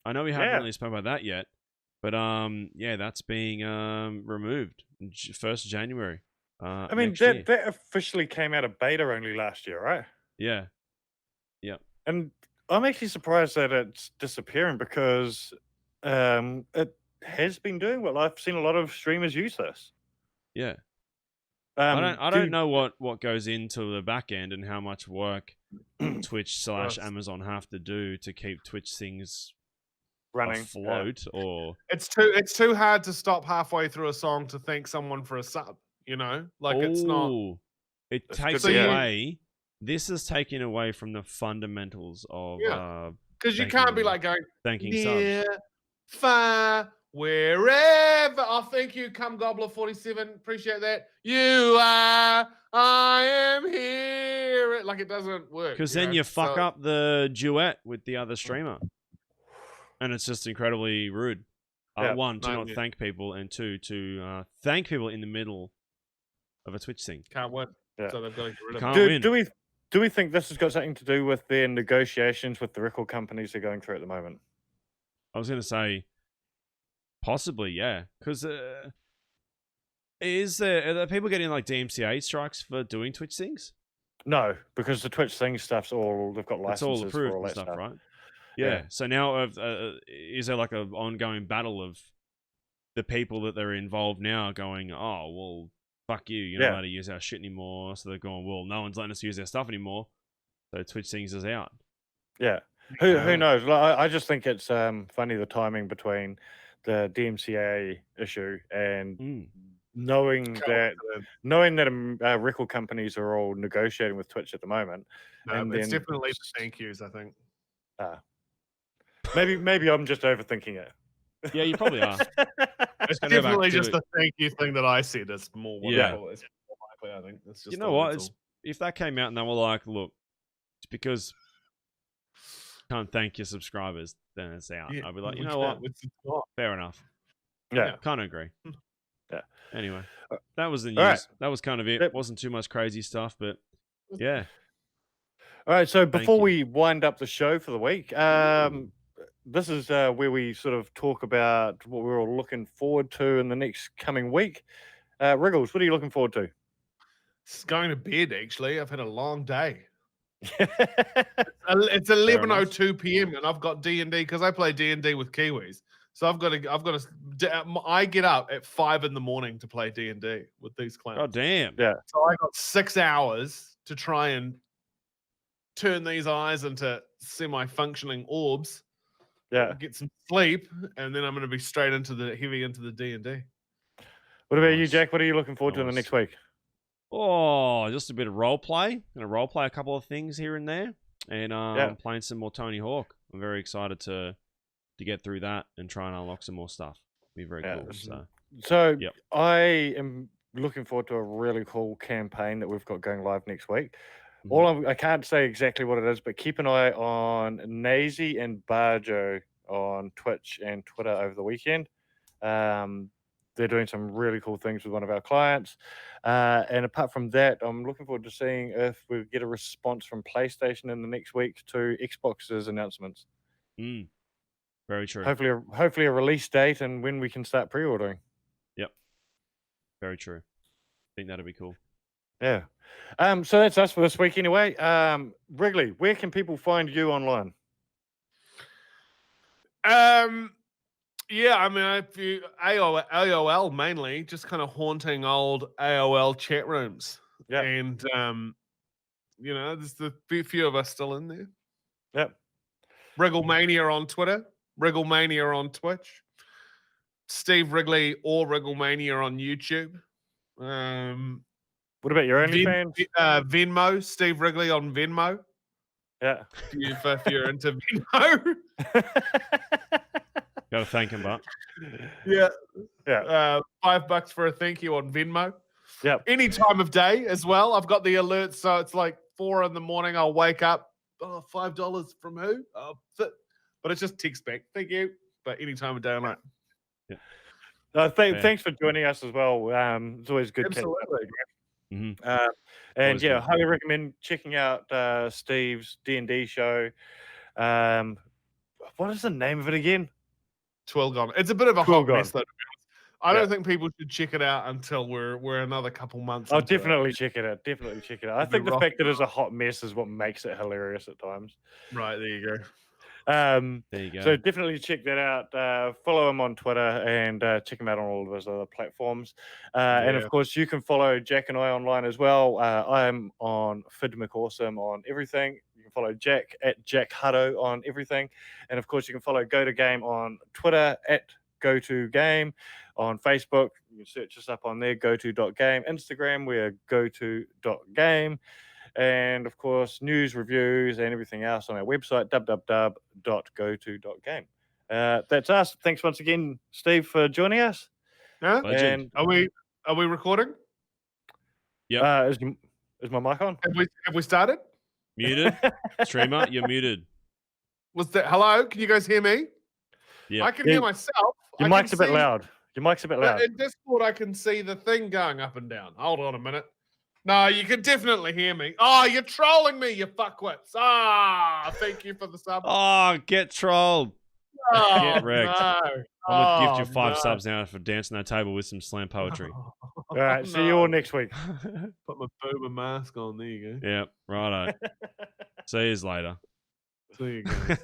I know we haven't really spoken about that yet, but yeah, that's being removed 1st of January. I mean, that officially came out of beta only last year, right? Yeah. And I'm actually surprised that it's disappearing, because it has been doing well. I've seen a lot of streamers use this. Yeah. I don't know what goes into the back end and how much work Twitch/Amazon have to do to keep Twitch Sings running afloat, or it's too hard to stop halfway through a song to thank someone for a sub, you know? Like, it's not. It takes away. This is taking away from the fundamentals of because you can't be like going thanking near, subs. far, wherever. Oh, thank you, Come Gobbler 47. Appreciate that. You are, I am here. Like, it doesn't work. Because then you fuck up the duet with the other streamer, and it's just incredibly rude. One, to not thank people, and two, to thank people in the middle of a Twitch thing. Can't win. So they've got to get rid of it. Do we think this has got something to do with their negotiations with the record companies they're going through at the moment? I was going to say, possibly, yeah. Because are there people getting like DMCA strikes for doing Twitch things? No, because the Twitch thing stuff's they've got licenses it's all approved for all that stuff, stuff, right? Yeah. So now, is there like an ongoing battle of the people that they're involved now going, oh, well, fuck you, you're not allowed to use our shit anymore. So they're going, well, no one's letting us use their stuff anymore. So Twitch sings us out. Yeah. Who knows? Like, I just think it's funny the timing between the DMCA issue and knowing that record companies are all negotiating with Twitch at the moment. No, and it's then definitely the thank yous, I think. maybe I'm just overthinking it. Yeah, you probably are. It's definitely just a thank you thing that I said. It's more wonderful. It's more likely, I think. It's just you know what? If that came out and they were like, look, it's because you can't thank your subscribers, then it's out. Yeah, I'll be like, you know what? Fair enough. Yeah. Kind of agree. Yeah. Anyway, that was the news. Right. That was kind of it. Wasn't too much crazy stuff, but yeah. All right. So before we wind up the show for the week, this is where we sort of talk about what we're all looking forward to in the next coming week. Wriggles, what are you looking forward to? It's going to bed, actually. I've had a long day. It's 11:02 p.m. and I've got D&D because I play D&D with Kiwis. So I've got to. I get up at 5 a.m. to play D&D with these clowns. Oh damn! Yeah. So I got 6 hours to try and turn these eyes into semi-functioning orbs. Yeah. Get some sleep, and then I'm going to be straight into the D&D. What about you, Jack? What are you looking forward to in the next week? Oh, just a bit of role play. Gonna role play a couple of things here and there, and playing some more Tony Hawk. I'm very excited to get through that and try and unlock some more stuff. Be very cool. So I am looking forward to a really cool campaign that we've got going live next week. I can't say exactly what it is, but keep an eye on Nazy and Barjo on Twitch and Twitter over the weekend. They're doing some really cool things with one of our clients. And apart from that, I'm looking forward to seeing if we get a response from PlayStation in the next week to Xbox's announcements. Very true. Hopefully a release date and when we can start pre-ordering. Yep. Very true. I think that'd be cool. Yeah. So that's us for this week anyway. Wrigley, where can people find you online? Yeah, I mean, if you AOL mainly, just kind of haunting old AOL chat rooms. Yeah. And there's a few of us still in there. Yep. Wrigglemania on Twitter, Wrigglemania on Twitch, Steve Wrigley or Wrigglemania on YouTube. What about your OnlyFans? Venmo, Steve Wrigley on Venmo. Yeah. If you're into Venmo. Gotta thank him, but yeah. $5 for a thank you on Venmo. Yeah. Any time of day as well. I've got the alerts, so it's like 4 a.m. I'll wake up. Oh, $5 from who? Oh, but it's just text back. Thank you. But any time of day, I'm like, yeah. Thanks for joining us as well. It's always good. Absolutely. And yeah, highly recommend checking out Steve's D&D show. What is the name of it again? Twilgon. It's a bit of a hot mess, though. I don't think people should check it out until we're another couple months. Oh, definitely check it out. Definitely check it out. I think the fact that it's a hot mess is what makes it hilarious at times. Right, there you go. There you go. So definitely check that out. Follow him on Twitter and check him out on all of his other platforms. And of course, you can follow Jack and I online as well. I'm on FidMcAwesome on everything. You can follow Jack at Jack Hutto on everything. And of course, you can follow GoToGame on Twitter at GoToGame. On Facebook, you can search us up on there, goto.game. Instagram, we're goto.game. And of course, news, reviews, and everything else on our website, www.goto.game. That's us. Thanks once again, Steve, for joining us. Yeah. And are we recording? Yeah. Is my mic on? Have we started? Muted. Streamer, you're muted. Was that hello? Can you guys hear me? Yeah. I can hear myself. Your mic's a bit loud. Your mic's a bit loud. In Discord, I can see the thing going up and down. Hold on a minute. No, you can definitely hear me. Oh, you're trolling me, you fuckwits. Thank you for the sub. Oh, get trolled. Oh, get wrecked. No. I'm going to gift you 5 subs now for dancing that table with some slam poetry. All right, see you all next week. Put my boomer mask on. There you go. Yeah, righto. See you later. See you guys.